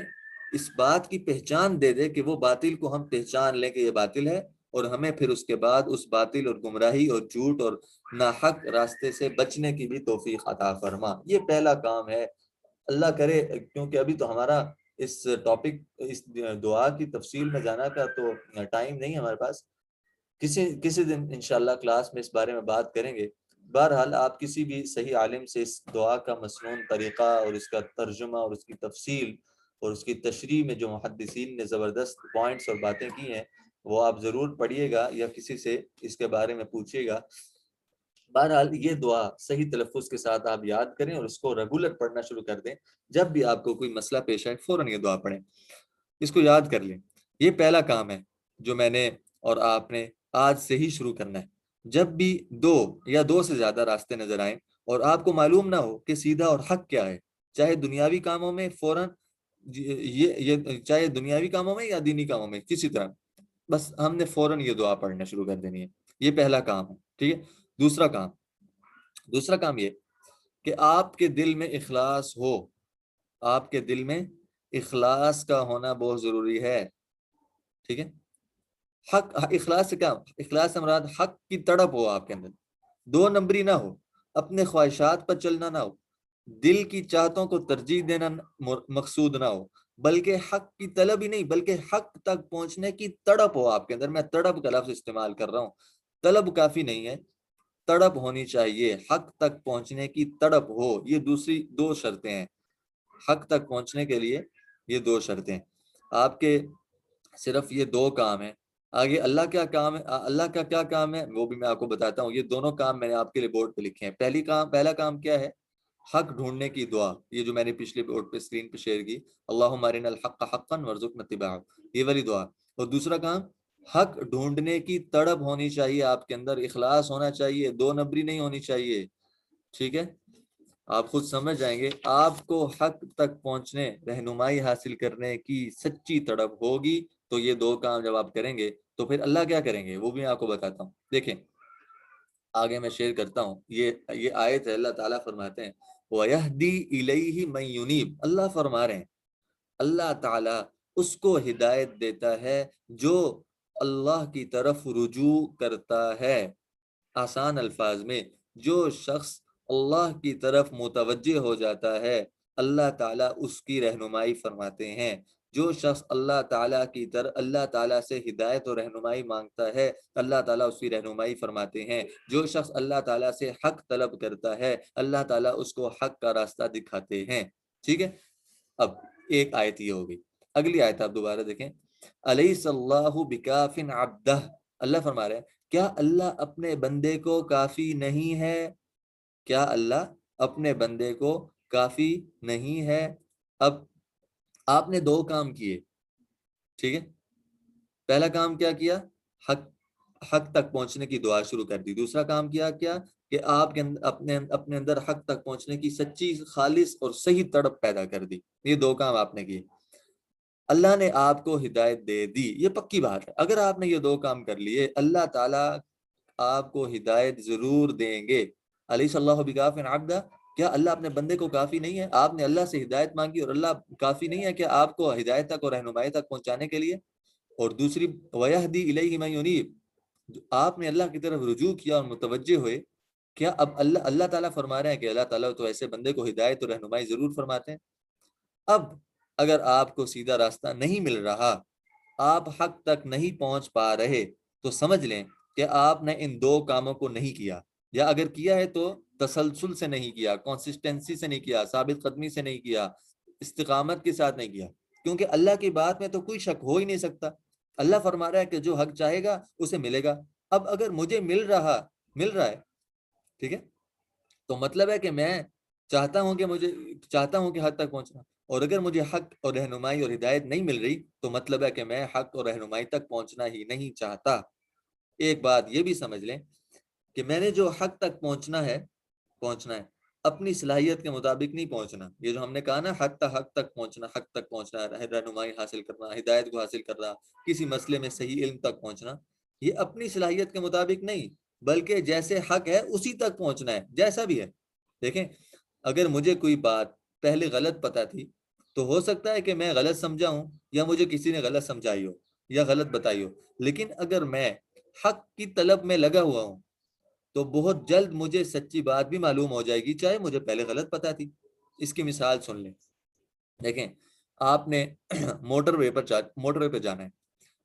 S1: اس بات کی پہچان دے دے کہ وہ باطل کو ہم پہچان لیں کہ یہ باطل ہے، اور ہمیں پھر اس کے بعد اس باطل اور گمراہی اور جھوٹ اور ناحق راستے سے بچنے کی بھی توفیق عطا فرما۔ یہ پہلا کام ہے۔ اللہ کرے، کیونکہ ابھی تو ہمارا اس ٹاپک، اس دعا کی تفصیل میں جانا کا تو ٹائم نہیں ہے ہمارے پاس، کسی دن انشاءاللہ کلاس میں اس بارے میں بات کریں گے۔ بہرحال آپ کسی بھی صحیح عالم سے اس دعا کا مسنون طریقہ اور اس کا ترجمہ اور اس کی تفصیل اور اس کی تشریح میں جو محدثین نے زبردست پوائنٹس اور باتیں کی ہیں وہ آپ ضرور پڑھیے گا یا کسی سے اس کے بارے میں پوچھیے گا۔ بہرحال یہ دعا صحیح تلفظ کے ساتھ آپ یاد کریں اور اس کو ریگولر پڑھنا شروع کر دیں۔ جب بھی آپ کو کوئی مسئلہ پیش آئے فوراً یہ دعا پڑھیں، اس کو یاد کر لیں۔ یہ پہلا کام ہے جو میں نے اور آپ نے آج سے ہی شروع کرنا ہے۔ جب بھی دو یا دو سے زیادہ راستے نظر آئیں اور آپ کو معلوم نہ ہو کہ سیدھا اور حق کیا ہے، چاہے دنیاوی کاموں میں فوراً، چاہے دنیاوی کاموں میں یا دینی کاموں میں، کسی طرح بس ہم نے فوراً یہ دعا پڑھنا شروع کر دینی ہے۔ یہ پہلا کام ہے، ٹھیک ہے۔ دوسرا کام یہ کہ آپ کے دل میں اخلاص ہو، آپ کے دل میں اخلاص کا ہونا بہت ضروری ہے، ٹھیک ہے۔ حق، اخلاص سے کیا، اخلاص سے مراد حق کی تڑپ ہو آپ کے اندر، دو نمبری نہ ہو، اپنے خواہشات پر چلنا نہ ہو، دل کی چاہتوں کو ترجیح دینا مقصود نہ ہو، بلکہ حق کی طلب ہی نہیں بلکہ حق تک پہنچنے کی تڑپ ہو آپ کے اندر۔ میں تڑپ کا لفظ استعمال کر رہا ہوں، طلب کافی نہیں ہے، تڑپ ہونی چاہیے، حق تک پہنچنے کی تڑپ ہو۔ یہ دوسری دو شرطیں ہیں حق تک پہنچنے کے لیے، یہ دو شرطیں آپ کے، صرف یہ دو کام ہیں۔ آگے اللہ کیا کام ہے، اللہ کا کیا کام ہے وہ بھی میں آپ کو بتاتا ہوں۔ یہ دونوں کام میں نے آپ کے لیے بورڈ پہ لکھے ہیں۔ پہلا کام کیا ہے؟ حق ڈھونڈنے کی دعا، یہ جو میں نے پچھلے بورڈ پہ اسکرین پہ شیئر کی، اللہم ارنا الحق حقا وارزقنا اتباعہ، یہ والی دعا۔ اور دوسرا کام، حق ڈھونڈنے کی تڑپ ہونی چاہیے آپ کے اندر، اخلاص ہونا چاہیے، دو نمبری نہیں ہونی چاہیے، ٹھیک ہے۔ آپ خود سمجھ جائیں گے، آپ کو حق تک پہنچنے، رہنمائی حاصل کرنے کی سچی تڑپ ہوگی تو یہ دو کام جب آپ کریں گے تو پھر اللہ کیا کریں گے وہ بھی میں آپ کو بتاتا ہوں۔ دیکھیں آگے میں شیئر کرتا ہوں، یہ آیت ہے، اللہ تعالیٰ فرماتے ہیں وَيَهْدِي إِلَيْهِ مَن يُنِيبُ، اللہ فرما رہے ہیں اللہ تعالیٰ اس کو ہدایت دیتا ہے جو اللہ کی طرف رجوع کرتا ہے۔ آسان الفاظ میں، جو شخص اللہ کی طرف متوجہ ہو جاتا ہے اللہ تعالیٰ اس کی رہنمائی فرماتے ہیں۔ جو شخص اللہ تعالیٰ کی طرف، اللہ تعالیٰ سے ہدایت اور رہنمائی مانگتا ہے اللہ تعالیٰ اس کی رہنمائی فرماتے ہیں۔ جو شخص اللہ تعالیٰ سے حق طلب کرتا ہے اللہ تعالیٰ اس کو حق کا راستہ دکھاتے ہیں، ٹھیک ہے۔ اب ایک آیت یہ ہوگی۔ اگلی آیت آپ دوبارہ دیکھیں، الیس اللہ بکاف عبدہ، اللہ فرما رہے ہیں کیا اللہ اپنے بندے کو کافی نہیں ہے، کیا اللہ اپنے بندے کو کافی نہیں ہے۔ اب آپ نے دو کام کیے، ٹھیک ہے، پہلا کام کیا کیا، حق تک پہنچنے کی دعا شروع کر دی، دوسرا کام کیا کہ آپ کے اپنے اندر حق تک پہنچنے کی سچی، خالص اور صحیح تڑپ پیدا کر دی، یہ دو کام آپ نے کیے، اللہ نے آپ کو ہدایت دے دی، یہ پکی بات ہے، اگر آپ نے یہ دو کام کر لیے اللہ تعالیٰ آپ کو ہدایت ضرور دیں گے۔ الیس اللہ بکاف عبدہ، کیا اللہ اپنے بندے کو کافی نہیں ہے، آپ نے اللہ سے ہدایت مانگی اور اللہ کافی نہیں ہے کہ آپ کو ہدایت تک اور رہنمائی تک پہنچانے کے لیے۔ اور دوسری وَيَهْدِي إِلَيْهِ مَن يُنِيبُ، آپ نے اللہ کی طرف رجوع کیا اور متوجہ ہوئے، کیا اب اللہ تعالیٰ فرما رہے ہیں کہ اللہ تعالیٰ تو ایسے بندے کو ہدایت اور رہنمائی ضرور فرماتے ہیں۔ اب اگر آپ کو سیدھا راستہ نہیں مل رہا، آپ حق تک نہیں پہنچ پا رہے، تو سمجھ لیں کہ آپ نے ان دو کاموں کو نہیں کیا، یا اگر کیا ہے تو تسلسل سے نہیں کیا، کنسسٹنسی سے نہیں کیا، ثابت قدمی سے نہیں کیا، استقامت کے ساتھ نہیں کیا، کیونکہ اللہ کی بات میں تو کوئی شک ہو ہی نہیں سکتا۔ اللہ فرما رہا ہے کہ جو حق چاہے گا اسے ملے گا۔ اب اگر مجھے مل رہا ہے، ٹھیک ہے، تو مطلب ہے کہ میں چاہتا ہوں کہ حق تک پہنچنا، اور اگر مجھے حق اور رہنمائی اور ہدایت نہیں مل رہی تو مطلب ہے کہ میں حق اور رہنمائی تک پہنچنا ہی نہیں چاہتا۔ ایک بات یہ بھی سمجھ لیں کہ میں نے جو حق تک پہنچنا ہے اپنی صلاحیت کے مطابق نہیں پہنچنا، یہ جو ہم نے کہا نا حق تک پہنچنا، رہنمائی حاصل کرنا، ہدایت کو حاصل کرنا، کسی مسئلے میں صحیح علم تک پہنچنا، یہ اپنی صلاحیت کے مطابق نہیں بلکہ جیسے حق ہے اسی تک پہنچنا ہے، جیسا بھی ہے۔ دیکھیں اگر مجھے کوئی بات پہلے غلط پتہ تھی تو ہو سکتا ہے کہ میں غلط سمجھا ہوں، یا مجھے کسی نے غلط سمجھائی ہو یا غلط بتائی ہو، لیکن اگر میں حق کی طلب میں لگا ہوا ہوں تو بہت جلد مجھے سچی بات بھی معلوم ہو جائے گی، چاہے مجھے پہلے غلط پتہ تھی۔ اس کی مثال سن لیں، دیکھیں آپ نے موٹر وے پہ جانا ہے،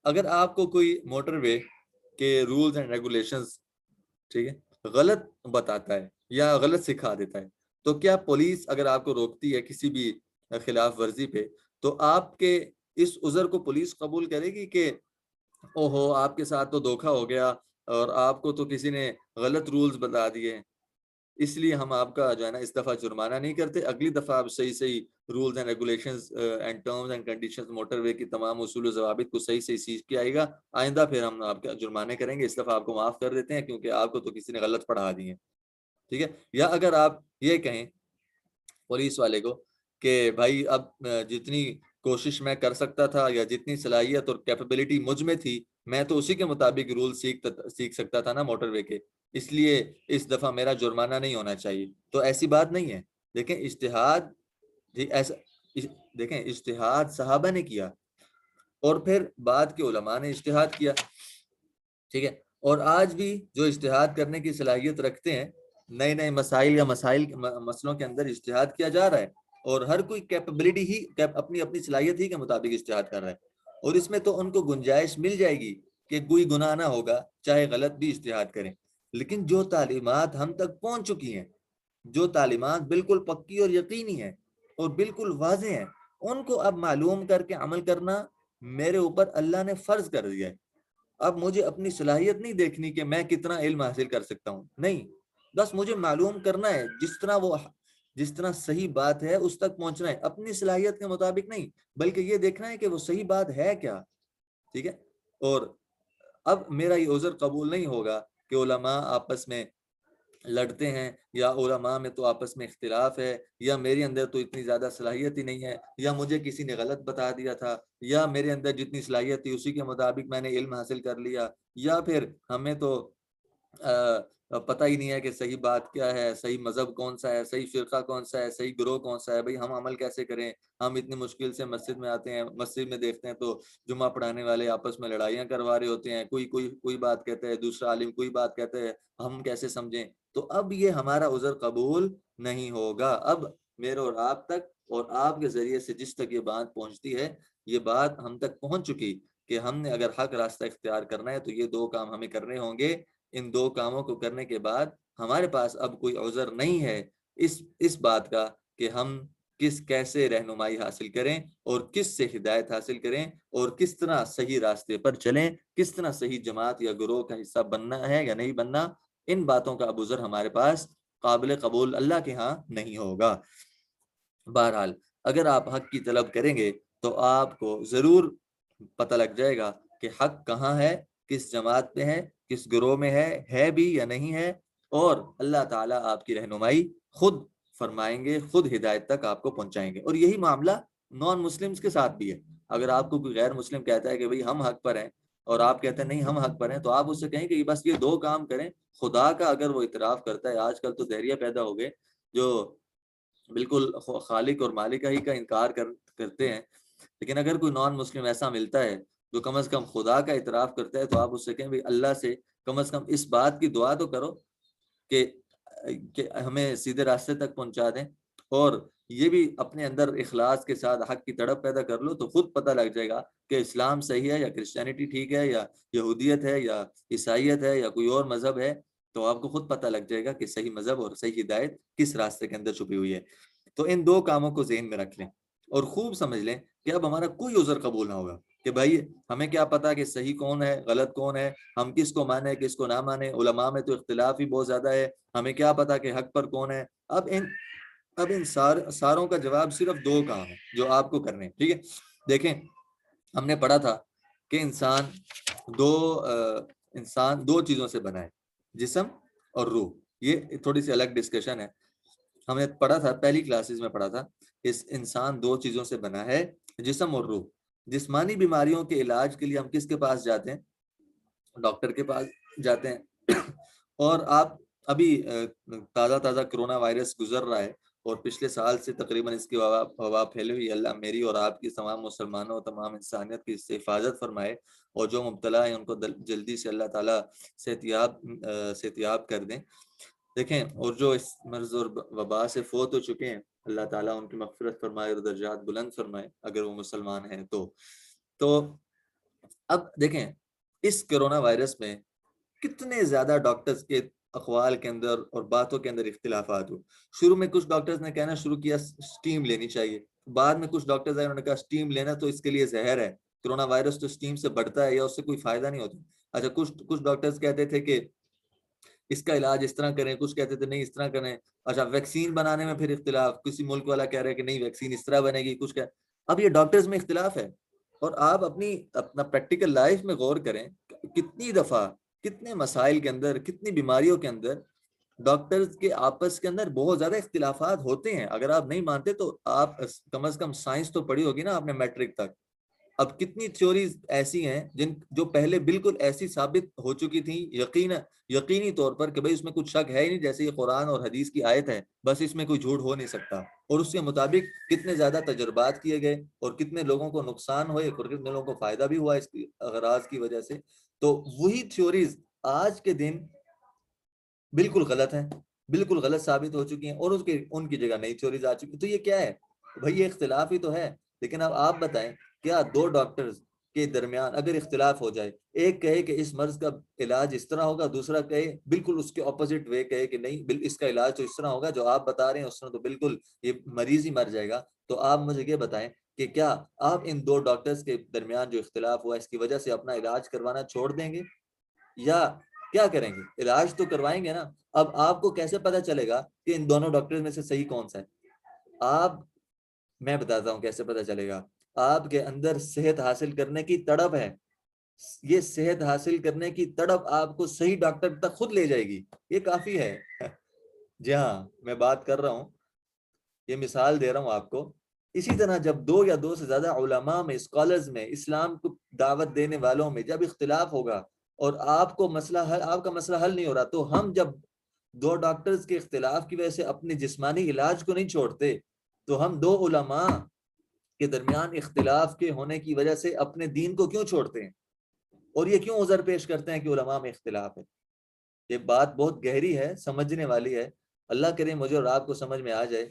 S1: اگر آپ کو کوئی موٹر وے کے رولز اینڈ ریگولیشنز، ٹھیک ہے، غلط بتاتا ہے یا غلط سکھا دیتا ہے، تو کیا پولیس اگر آپ کو روکتی ہے کسی بھی خلاف ورزی پہ، تو آپ کے اس عذر کو پولیس قبول کرے گی کہ اوہو آپ کے ساتھ تو دھوکا ہو گیا اور آپ کو تو کسی نے غلط رولز بتا دیے، اس لیے ہم آپ کا جو ہے نا اس دفعہ جرمانہ نہیں کرتے، اگلی دفعہ آپ صحیح rules and regulations and terms and conditions motorway کی تمام اصول و ضوابط کو صحیح سیکھ کے آئے گا، آئندہ پھر ہم آپ کا جرمانے کریں گے، اس دفعہ آپ کو معاف کر دیتے ہیں کیونکہ آپ کو تو کسی نے غلط پڑھا دی ہے، ٹھیک ہے۔ یا اگر آپ یہ کہیں پولیس والے کو کہ بھائی اب جتنی کوشش میں کر سکتا تھا یا جتنی صلاحیت اور کیپیبلٹی مجھ میں تھی میں تو اسی کے مطابق رول سیکھ سکتا تھا نا موٹر وے کے، اس لیے اس دفعہ میرا جرمانہ نہیں ہونا چاہیے، تو ایسی بات نہیں ہے۔ دیکھیں اجتہاد صحابہ نے کیا اور پھر بعد کے علماء نے اجتہاد کیا، ٹھیک ہے، اور آج بھی جو اجتہاد کرنے کی صلاحیت رکھتے ہیں، نئے مسائل یا مسئلوں کے اندر اجتہاد کیا جا رہا ہے، اور ہر کوئی کیپیبلٹی ہی اپنی صلاحیت ہی کے مطابق اجتہاد کر رہا ہے، اور اس میں تو ان کو گنجائش مل جائے گی کہ کوئی گناہ نہ ہوگا چاہے غلط بھی اجتہاد کریں، لیکن جو تعلیمات ہم تک پہنچ چکی ہیں، جو تعلیمات بالکل پکی اور یقینی ہیں اور بالکل واضح ہیں، ان کو اب معلوم کر کے عمل کرنا میرے اوپر اللہ نے فرض کر دیا ہے۔ اب مجھے اپنی صلاحیت نہیں دیکھنی کہ میں کتنا علم حاصل کر سکتا ہوں، نہیں، بس مجھے معلوم کرنا ہے جس طرح صحیح بات ہے اس تک پہنچنا ہے، اپنی صلاحیت کے مطابق نہیں بلکہ یہ دیکھنا ہے کہ وہ صحیح بات ہے کیا، ٹھیک ہے۔ اور اب میرا یہ عذر قبول نہیں ہوگا کہ علماء آپس میں لڑتے ہیں، یا علماء میں تو آپس میں اختلاف ہے، یا میرے اندر تو اتنی زیادہ صلاحیت ہی نہیں ہے، یا مجھے کسی نے غلط بتا دیا تھا، یا میرے اندر جتنی صلاحیت تھی اسی کے مطابق میں نے علم حاصل کر لیا، یا پھر ہمیں تو پتہ ہی نہیں ہے کہ صحیح بات کیا ہے، صحیح مذہب کون سا ہے، صحیح فرقہ کون سا ہے، صحیح گروہ کون سا ہے، بھئی ہم عمل کیسے کریں، ہم اتنی مشکل سے مسجد میں آتے ہیں، مسجد میں دیکھتے ہیں تو جمعہ پڑھانے والے آپس میں لڑائیاں کروا رہے ہوتے ہیں، کوئی بات کہتا ہے، دوسرا عالم کوئی بات کہتا ہے، ہم کیسے سمجھیں، تو اب یہ ہمارا عذر قبول نہیں ہوگا۔ اب میرے اور آپ تک اور آپ کے ذریعے سے جس تک یہ بات پہنچتی ہے، یہ بات ہم تک پہنچ چکی کہ ہم نے اگر حق راستہ اختیار کرنا ہے تو یہ دو کام ہمیں کرنے ہوں گے، ان دو کاموں کو کرنے کے بعد ہمارے پاس اب کوئی عذر نہیں ہے اس بات کا کہ ہم کس کیسے رہنمائی حاصل کریں اور کس سے ہدایت حاصل کریں اور کس طرح صحیح راستے پر چلیں، کس طرح صحیح جماعت یا گروہ کا حصہ بننا ہے یا نہیں بننا، ان باتوں کا ابو ذر ہمارے پاس قابل قبول اللہ کے ہاں نہیں ہوگا۔ بہرحال اگر آپ حق کی طلب کریں گے تو آپ کو ضرور پتہ لگ جائے گا کہ حق کہاں ہے، کس جماعت میں ہے، کس گروہ میں ہے بھی یا نہیں ہے، اور اللہ تعالیٰ آپ کی رہنمائی خود فرمائیں گے، خود ہدایت تک آپ کو پہنچائیں گے۔ اور یہی معاملہ نان مسلمز کے ساتھ بھی ہے۔ اگر آپ کو کوئی غیر مسلم کہتا ہے کہ بھئی ہم حق پر ہیں، اور آپ کہتے ہیں نہیں ہم حق پر ہیں، تو آپ اس سے کہیں کہ بس یہ دو کام کریں۔ خدا کا اگر وہ اعتراف کرتا ہے، آج کل تو دہریہ پیدا ہو گئے جو بالکل خالق اور مالک ہی کا انکار کرتے ہیں، لیکن اگر کوئی نان مسلم ایسا ملتا ہے جو کم از کم خدا کا اعتراف کرتا ہے، تو آپ اس سے کہیں بھئی اللہ سے کم از کم اس بات کی دعا تو کرو کہ ہمیں سیدھے راستے تک پہنچا دیں، اور یہ بھی اپنے اندر اخلاص کے ساتھ حق کی تڑپ پیدا کر لو، تو خود پتہ لگ جائے گا کہ اسلام صحیح ہے یا کرسچینٹی ٹھیک ہے یا یہودیت ہے یا عیسائیت ہے یا کوئی اور مذہب ہے، تو آپ کو خود پتہ لگ جائے گا کہ صحیح مذہب اور صحیح ہدایت کس راستے کے اندر چھپی ہوئی ہے۔ تو ان دو کاموں کو ذہن میں رکھ لیں اور خوب سمجھ لیں کہ اب ہمارا کوئی عذر قبول نہ ہوگا کہ بھائی ہمیں کیا پتا کہ صحیح کون ہے غلط کون ہے، ہم کس کو مانیں کس کو نہ مانیں، علماء میں تو اختلاف ہی بہت زیادہ ہے، ہمیں کیا پتا کہ حق پر کون ہے۔ اب ان ساروں کا جواب صرف دو کام ہے جو آپ کو کرنے ہیں، ٹھیک ہے؟ دیکھیں ہم نے پڑھا تھا کہ انسان دو چیزوں سے بنا ہے، جسم اور روح۔ یہ تھوڑی سی الگ ڈسکشن ہے، ہم نے پڑھا تھا پہلی کلاسز میں پڑھا تھا، اس انسان دو چیزوں سے بنا ہے، جسم اور روح۔ جسمانی بیماریوں کے علاج کے لیے ہم کس کے پاس جاتے ہیں؟ ڈاکٹر کے پاس جاتے ہیں۔ اور آپ ابھی تازہ کرونا وائرس گزر رہا ہے، اور پچھلے سال سے تقریباً اس کی وبا پھیلی ہوئی ہے۔ اللہ میری اور آپ کی تمام مسلمانوں تمام انسانیت کی اس سے حفاظت فرمائے، اور جو مبتلا ہیں ان کو جلدی سے اللہ تعالیٰ صحتیاب کر دیں۔ دیکھیں اور جو اس مرض اور وبا سے فوت ہو چکے ہیں، اللہ تعالیٰ ان کی مغفرت فرمائے اور درجات بلند فرمائے اگر وہ مسلمان ہیں تو اب دیکھیں اس کرونا وائرس میں کتنے زیادہ ڈاکٹرز کے اقوال کے اندر اور باتوں کے اندر اختلافات ہو۔ شروع میں کچھ ڈاکٹرز نے کہنا شروع کیا سٹیم لینی چاہیے، بعد میں کچھ ڈاکٹرز آئے انہوں نے کہا سٹیم لینا تو اس کے لیے زہر ہے، کرونا وائرس تو سٹیم سے بڑھتا ہے یا اس سے کوئی فائدہ نہیں ہوتا۔ اچھا کچھ ڈاکٹرز کہتے تھے کہ اس کا علاج اس طرح کریں، کچھ کہتے تھے نہیں اس طرح کریں۔ اچھا ویکسین بنانے میں پھر اختلاف، کسی ملک والا کہہ رہے کہ نہیں ویکسین اس طرح بنے گی، کچھ اب یہ ڈاکٹرز میں اختلاف ہے۔ اور آپ اپنا پریکٹیکل لائف میں غور کریں، کتنی دفعہ کتنے مسائل کے اندر کتنی بیماریوں کے اندر ڈاکٹرز کے آپس کے اندر بہت زیادہ اختلافات ہوتے ہیں۔ اگر آپ نہیں مانتے تو آپ کم از کم سائنس تو پڑھی ہوگی نا آپ نے میٹرک تک۔ اب کتنی تھیوریز ایسی ہیں جو پہلے بالکل ایسی ثابت ہو چکی تھیں یقینی طور پر کہ بھئی اس میں کچھ شک ہے ہی نہیں، جیسے یہ قرآن اور حدیث کی آیت ہے، بس اس میں کوئی جھوٹ ہو نہیں سکتا، اور اس کے مطابق کتنے زیادہ تجربات کیے گئے اور کتنے لوگوں کو نقصان ہوئے اور کتنے لوگوں کو فائدہ بھی ہوا اس کی اغراض کی وجہ سے۔ تو وہی تھیوریز آج کے دن بالکل غلط ہیں، بالکل غلط ثابت ہو چکی ہیں، اور ان کی جگہ نئی تھیوریز آ چکی۔ تو یہ کیا ہے بھئی؟ یہ اختلاف ہی تو ہے۔ لیکن اب آپ بتائیں کیا دو ڈاکٹرز کے درمیان اگر اختلاف ہو جائے، ایک کہے کہ اس مرض کا علاج اس طرح ہوگا، دوسرا کہے بالکل اس کے اپوزٹ وے کہے کہ نہیں اس کا علاج تو اس طرح ہوگا، جو آپ بتا رہے ہیں اس طرح تو بالکل یہ مریض ہی مر جائے گا، تو آپ مجھے یہ بتائیں کہ کیا آپ ان دو ڈاکٹرز کے درمیان جو اختلاف ہوا اس کی وجہ سے اپنا علاج کروانا چھوڑ دیں گے یا کیا کریں گے؟ علاج تو کروائیں گے نا۔ اب آپ کو کیسے پتا چلے گا کہ ان دونوں ڈاکٹرز میں سے صحیح کون سا ہے؟ میں بتاتا ہوں کیسے پتا چلے گا۔ آپ کے اندر صحت حاصل کرنے کی تڑپ ہے، یہ صحت حاصل کرنے کی تڑپ آپ کو صحیح ڈاکٹر تک خود لے جائے گی، یہ کافی ہے۔ جی ہاں میں بات کر رہا ہوں، یہ مثال دے رہا ہوں آپ کو۔ اسی طرح جب دو یا دو سے زیادہ علماء میں، اسکالرز میں، اسلام کو دعوت دینے والوں میں جب اختلاف ہوگا اور آپ کا مسئلہ حل نہیں ہو رہا، تو ہم جب دو ڈاکٹرز کے اختلاف کی وجہ سے اپنے جسمانی علاج کو نہیں چھوڑتے، تو ہم دو علماء کے درمیان اختلاف کے ہونے کی وجہ سے اپنے دین کو کیوں چھوڑتے ہیں، اور یہ کیوں عذر پیش کرتے ہیں کہ علماء میں اختلاف ہے؟ یہ بات بہت گہری ہے، سمجھنے والی ہے، اللہ کرے مجھے اور آپ کو سمجھ میں آ جائے۔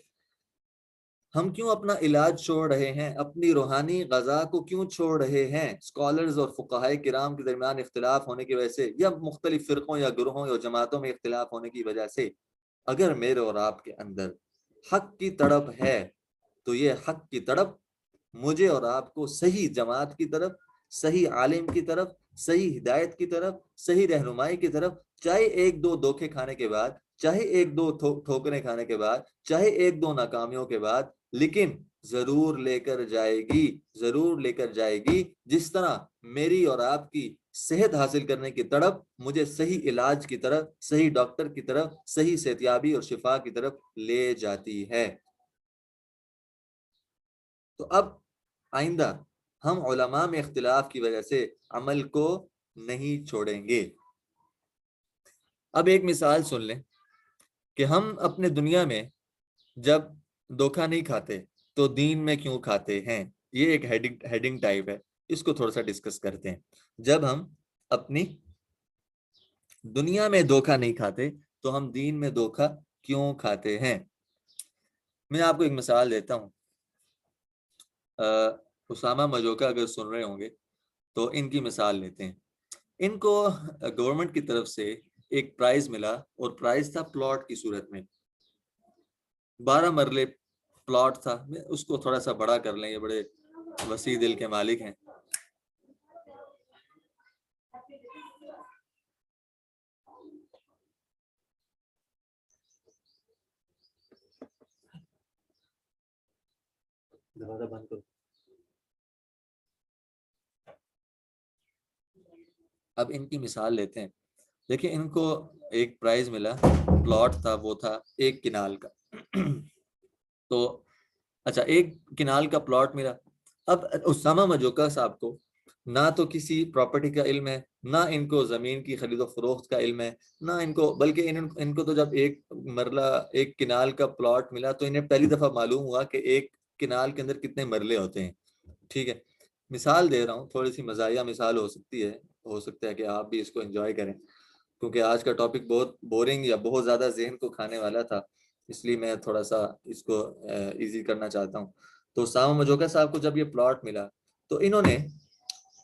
S1: ہم کیوں اپنا علاج چھوڑ رہے ہیں، اپنی روحانی غذا کو کیوں چھوڑ رہے ہیں؟ اسکالرز اور فقہائے کرام کے درمیان اختلاف ہونے کی وجہ سے، یا مختلف فرقوں یا گروہوں یا جماعتوں میں اختلاف ہونے کی وجہ سے۔ اگر میرے اور آپ کے اندر حق کی تڑپ ہے تو یہ حق کی طرف مجھے اور آپ کو صحیح جماعت کی طرف، صحیح عالم کی طرف، صحیح ہدایت کی طرف، صحیح رہنمائی کی طرف، چاہے ایک دو دھوکے کھانے کے بعد، چاہے ایک دو ٹھوکریں کھانے کے بعد، چاہے ایک دو ناکامیوں کے بعد، لیکن ضرور لے کر جائے گی، ضرور لے کر جائے گی، جس طرح میری اور آپ کی صحت حاصل کرنے کی طرف مجھے صحیح علاج کی طرف، صحیح ڈاکٹر کی طرف، صحیح صحتیابی اور شفا کی طرف لے جاتی ہے۔ تو اب آئندہ ہم علماء میں اختلاف کی وجہ سے عمل کو نہیں چھوڑیں گے۔ اب ایک مثال سن لیں کہ ہم اپنے دنیا میں جب دھوکہ نہیں کھاتے تو دین میں کیوں کھاتے ہیں۔ یہ ایک ہیڈنگ ٹائپ ہے، اس کو تھوڑا سا ڈسکس کرتے ہیں۔ جب ہم اپنی دنیا میں دھوکہ نہیں کھاتے تو ہم دین میں دھوکہ کیوں کھاتے ہیں۔ میں آپ کو ایک مثال دیتا ہوں۔ اسامہ مجوکا اگر سن رہے ہوں گے تو ان کی مثال لیتے ہیں۔ ان کو گورنمنٹ کی طرف سے ایک پرائز ملا، اور پرائز تھا پلاٹ کی صورت میں، 12 مرلے پلاٹ تھا۔ اس کو تھوڑا سا بڑا کر لیں، یہ بڑے وسیع دل کے مالک ہیں۔ دروازہ بند کرو۔ اب ان کی مثال لیتے ہیں۔ دیکھیں، ان کو ایک پرائز ملا، پلاٹ تھا، وہ تھا 1 کنال کا۔ تو اچھا، 1 کنال کا پلاٹ ملا۔ اب اسامہ مجوکا صاحب کو نہ تو کسی پراپرٹی کا علم ہے، نہ ان کو زمین کی خرید و فروخت کا علم ہے، نہ ان کو، بلکہ ان کو تو جب 1 مرلہ 1 کنال کا پلاٹ ملا تو انہیں پہلی دفعہ معلوم ہوا کہ 1 کنال کے اندر کتنے مرلے ہوتے ہیں۔ ٹھیک ہے، مثال دے رہا ہوں، تھوڑی سی مزاحیہ مثال ہو سکتی ہے، ہو سکتا ہے کہ آپ بھی اس کو انجوائے کریں، کیونکہ آج کا ٹاپک بہت بورنگ یا بہت زیادہ ذہن کو کھانے والا تھا، اس لیے میں تھوڑا سا اس کو ایزی کرنا چاہتا ہوں۔ تو اسامہ مجوکا صاحب کو جب یہ پلاٹ ملا تو انہوں نے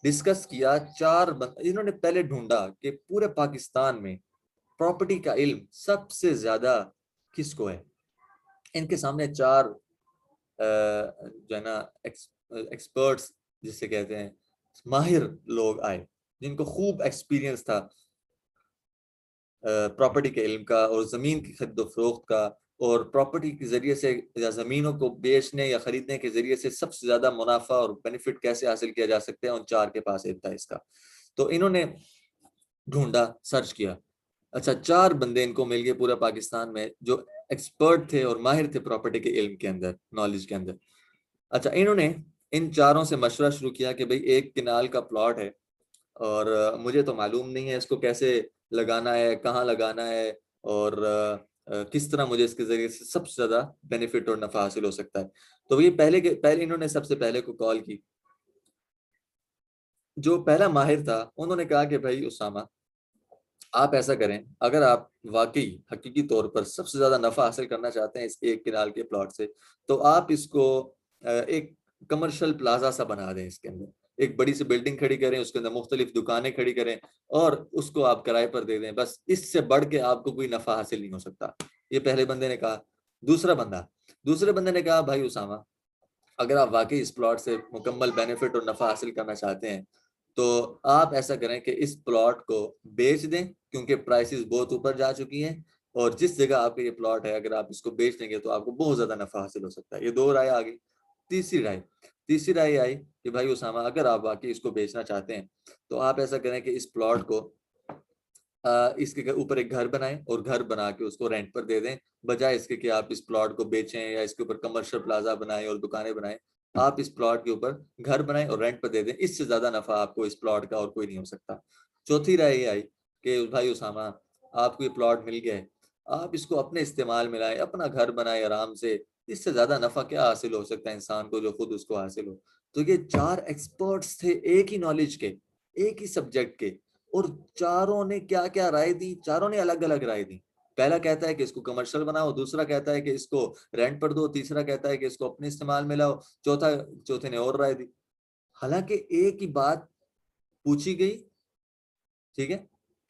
S1: ڈسکس کیا، انہوں نے پہلے ڈھونڈا کہ پورے پاکستان میں پراپرٹی کا علم سب سے زیادہ کس کو ہے۔ ان کے سامنے 4 جو ہے نا ایکسپرٹس جسے کہتے ہیں، ماہر لوگ آئے، جن کو خوب ایکسپیرینس تھا پراپرٹی کے علم کا، اور زمین کی خرید و فروخت کا، اور پراپرٹی کے ذریعے سے یا زمینوں کو بیچنے یا خریدنے کے ذریعے سے سب سے زیادہ منافع اور بینیفٹ کیسے حاصل کیا جا سکتے ہیں، ان 4 کے پاس علم تھا اس کا۔ تو انہوں نے ڈھونڈا، سرچ کیا، اچھا 4 بندے ان کو مل گئے پورا پاکستان میں جو ایکسپرٹ تھے اور ماہر تھے پراپرٹی کے علم کے اندر، نالج کے اندر۔ اچھا، انہوں نے ان 4 سے مشورہ شروع کیا کہ بھئی 1 کنال کا پلاٹ ہے، اور مجھے تو معلوم نہیں ہے اس کو کیسے لگانا ہے، کہاں لگانا ہے، اور کس طرح مجھے اس کے ذریعے سے سب سے زیادہ بینیفٹ اور نفع حاصل ہو سکتا ہے۔ تو یہ پہلے انہوں نے سب سے پہلے کو کال کی، جو پہلا ماہر تھا، انہوں نے کہا کہ بھائی اسامہ، آپ ایسا کریں، اگر آپ واقعی حقیقی طور پر سب سے زیادہ نفع حاصل کرنا چاہتے ہیں اس 1 کنال کے پلاٹ سے، تو آپ اس کو ایک کمرشل پلازا سا بنا دیں، اس کے اندر ایک بڑی سی بلڈنگ کھڑی کریں، اس کے اندر مختلف دکانیں کھڑی کریں، اور اس کو آپ کرائے پر دے دیں، بس اس سے بڑھ کے آپ کو کوئی نفع حاصل نہیں ہو سکتا۔ یہ پہلے بندے نے کہا۔ دوسرے بندے نے کہا، بھائی اسامہ، اگر آپ واقعی اس پلاٹ سے مکمل بینیفٹ اور نفع حاصل کرنا چاہتے ہیں تو آپ ایسا کریں کہ اس پلاٹ کو بیچ دیں، کیونکہ پرائسز بہت اوپر جا چکی ہیں، اور جس جگہ آپ کا یہ پلاٹ ہے اگر آپ اس کو بیچ دیں گے تو آپ کو بہت زیادہ نفع حاصل ہو سکتا ہے۔ یہ 2 رائے آ گئی۔ تیسری رائے آئی کہ بھائی اسامہ، اگر آپ واقعی اس کو بیچنا چاہتے ہیں تو آپ ایسا کریں کہ اس پلاٹ کو اس کے اوپر ایک گھر بنائیں، اور گھر بنا کے اس کو رینٹ پر دے دیں، بجائے اس کے کہ آپ اس پلاٹ کو بیچیں یا اس کے اوپر کمرشل پلازا بنائیں اور دکانیں بنائیں۔ آپ اس پلاٹ کے اوپر گھر بنائیں اور رینٹ پر دے دیں، اس سے زیادہ نفع آپ کو اس پلاٹ کا اور کوئی نہیں ہو سکتا۔ چوتھی رائے یہ آئی کہ بھائی اسامہ، آپ کو یہ پلاٹ مل گیا ہے، آپ اس کو اپنے استعمال میں لائیں، اپنا گھر بنائیں آرام سے، اس سے زیادہ نفع کیا حاصل ہو سکتا ہے انسان کو جو خود اس کو حاصل ہو۔ تو یہ 4 ایکسپرٹس تھے ایک ہی نالج کے، ایک ہی سبجیکٹ کے، اور چاروں نے کیا کیا رائے دی؟ چاروں نے الگ الگ رائے دی۔ پہلا کہتا ہے کہ اس کو کمرشل بناؤ، دوسرا کہتا ہے کہ اس کو رینٹ پر دو، تیسرا کہتا ہے کہ اس کو اپنے استعمال میں لاؤ، چوتھے نے اور رائے دی۔ حالانکہ ایک ہی بات پوچھی گئی، ٹھیک ہے،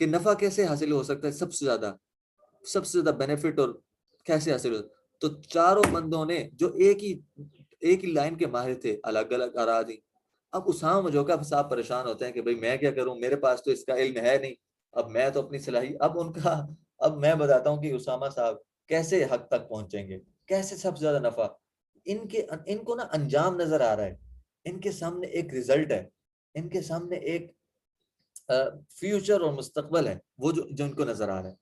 S1: کہ نفع کیسے حاصل ہو سکتا ہے، سب سے زیادہ بینیفٹ اور کیسے حاصل ہو، تو چاروں بندوں نے جو ایک ہی ایک ہی لائن کے ماہر تھے، الگ الگ اراضی. اب اسامہ مجوکا صاحب پریشان ہوتے ہیں کہ بھئی میں کیا کروں، میرے پاس تو اس کا علم ہے نہیں، اب میں تو اپنی صلاحیت، اب میں بتاتا ہوں کہ اسامہ صاحب کیسے حق تک پہنچیں گے، کیسے سب سے زیادہ نفع. ان کو نا انجام نظر آ رہا ہے، ان کے سامنے ایک رزلٹ ہے، ان کے سامنے ایک فیوچر اور مستقبل ہے، وہ جو ان کو نظر آ رہا ہے.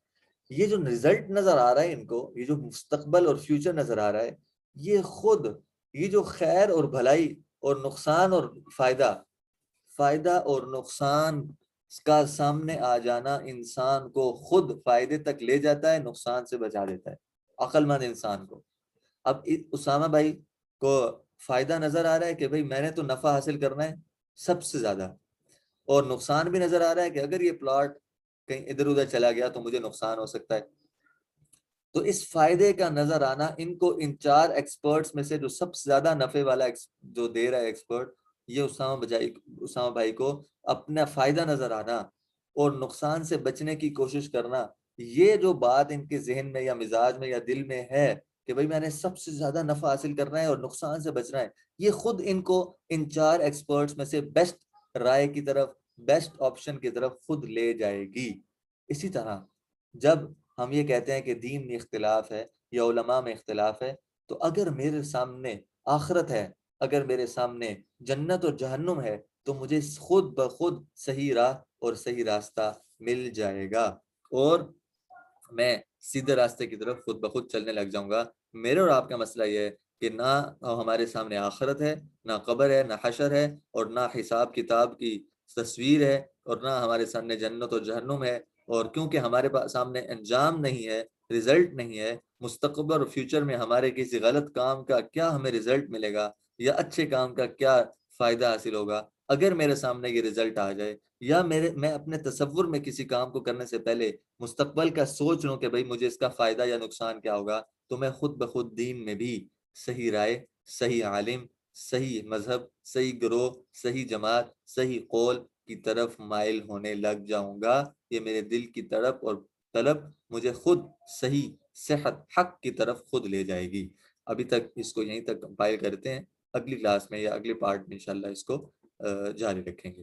S1: یہ جو رزلٹ نظر آ رہا ہے ان کو، یہ جو مستقبل اور فیوچر نظر آ رہا ہے، یہ جو خیر اور بھلائی اور نقصان اور فائدہ اور نقصان کا سامنے آ جانا انسان کو خود فائدے تک لے جاتا ہے، نقصان سے بچا دیتا ہے عقل مند انسان کو. اب اسامہ بھائی کو فائدہ نظر آ رہا ہے کہ بھئی میں نے تو نفع حاصل کرنا ہے سب سے زیادہ، اور نقصان بھی نظر آ رہا ہے کہ اگر یہ پلاٹ کہیں ادھر ادھر چلا گیا تو مجھے نقصان ہو سکتا ہے. تو اس فائدے کا نظر آنا ان کو، ان 4 ایکسپرٹس میں سے جو سب سے زیادہ نفع والا جو دے رہا ہے ایکسپرٹ، یہ اسامہ بھائی کو اپنا فائدہ نظر آنا اور نقصان سے بچنے کی کوشش کرنا، یہ جو بات ان کے ذہن میں یا مزاج میں یا دل میں ہے کہ بھئی میں نے سب سے زیادہ نفع حاصل کرنا ہے اور نقصان سے بچنا ہے، یہ خود ان کو ان 4 ایکسپرٹس میں سے بیسٹ رائے کی طرف، بیسٹ آپشن کی طرف خود لے جائے گی. اسی طرح جب ہم یہ کہتے ہیں کہ دین میں اختلاف ہے یا علماء میں اختلاف ہے، تو اگر میرے سامنے آخرت ہے، اگر میرے سامنے جنت اور جہنم ہے، تو مجھے خود بخود صحیح راہ اور صحیح راستہ مل جائے گا اور میں سیدھے راستے کی طرف خود بخود چلنے لگ جاؤں گا. میرے اور آپ کا مسئلہ یہ ہے کہ نہ ہمارے سامنے آخرت ہے، نہ قبر ہے، نہ حشر ہے، اور نہ حساب کتاب کی تصویر ہے، اور نہ ہمارے سامنے جنت اور جہنم ہے. اور کیونکہ ہمارے سامنے انجام نہیں ہے، رزلٹ نہیں ہے، مستقبل اور فیوچر میں ہمارے کسی غلط کام کا کیا ہمیں رزلٹ ملے گا یا اچھے کام کا کیا فائدہ حاصل ہوگا، اگر میرے سامنے یہ رزلٹ آ جائے، یا میں اپنے تصور میں کسی کام کو کرنے سے پہلے مستقبل کا سوچ لوں کہ بھئی مجھے اس کا فائدہ یا نقصان کیا ہوگا، تو میں خود بخود دین میں بھی صحیح رائے، صحیح عالم، صحیح مذہب، صحیح گروہ، صحیح جماعت، صحیح قول کی طرف مائل ہونے لگ جاؤں گا. یہ میرے دل کی طرف اور طلب مجھے خود صحیح صحت حق کی طرف خود لے جائے گی. ابھی تک اس کو یہیں تک کمپائل کرتے ہیں، اگلی کلاس میں یا اگلے پارٹ میں انشاءاللہ اس کو جاری رکھیں گے.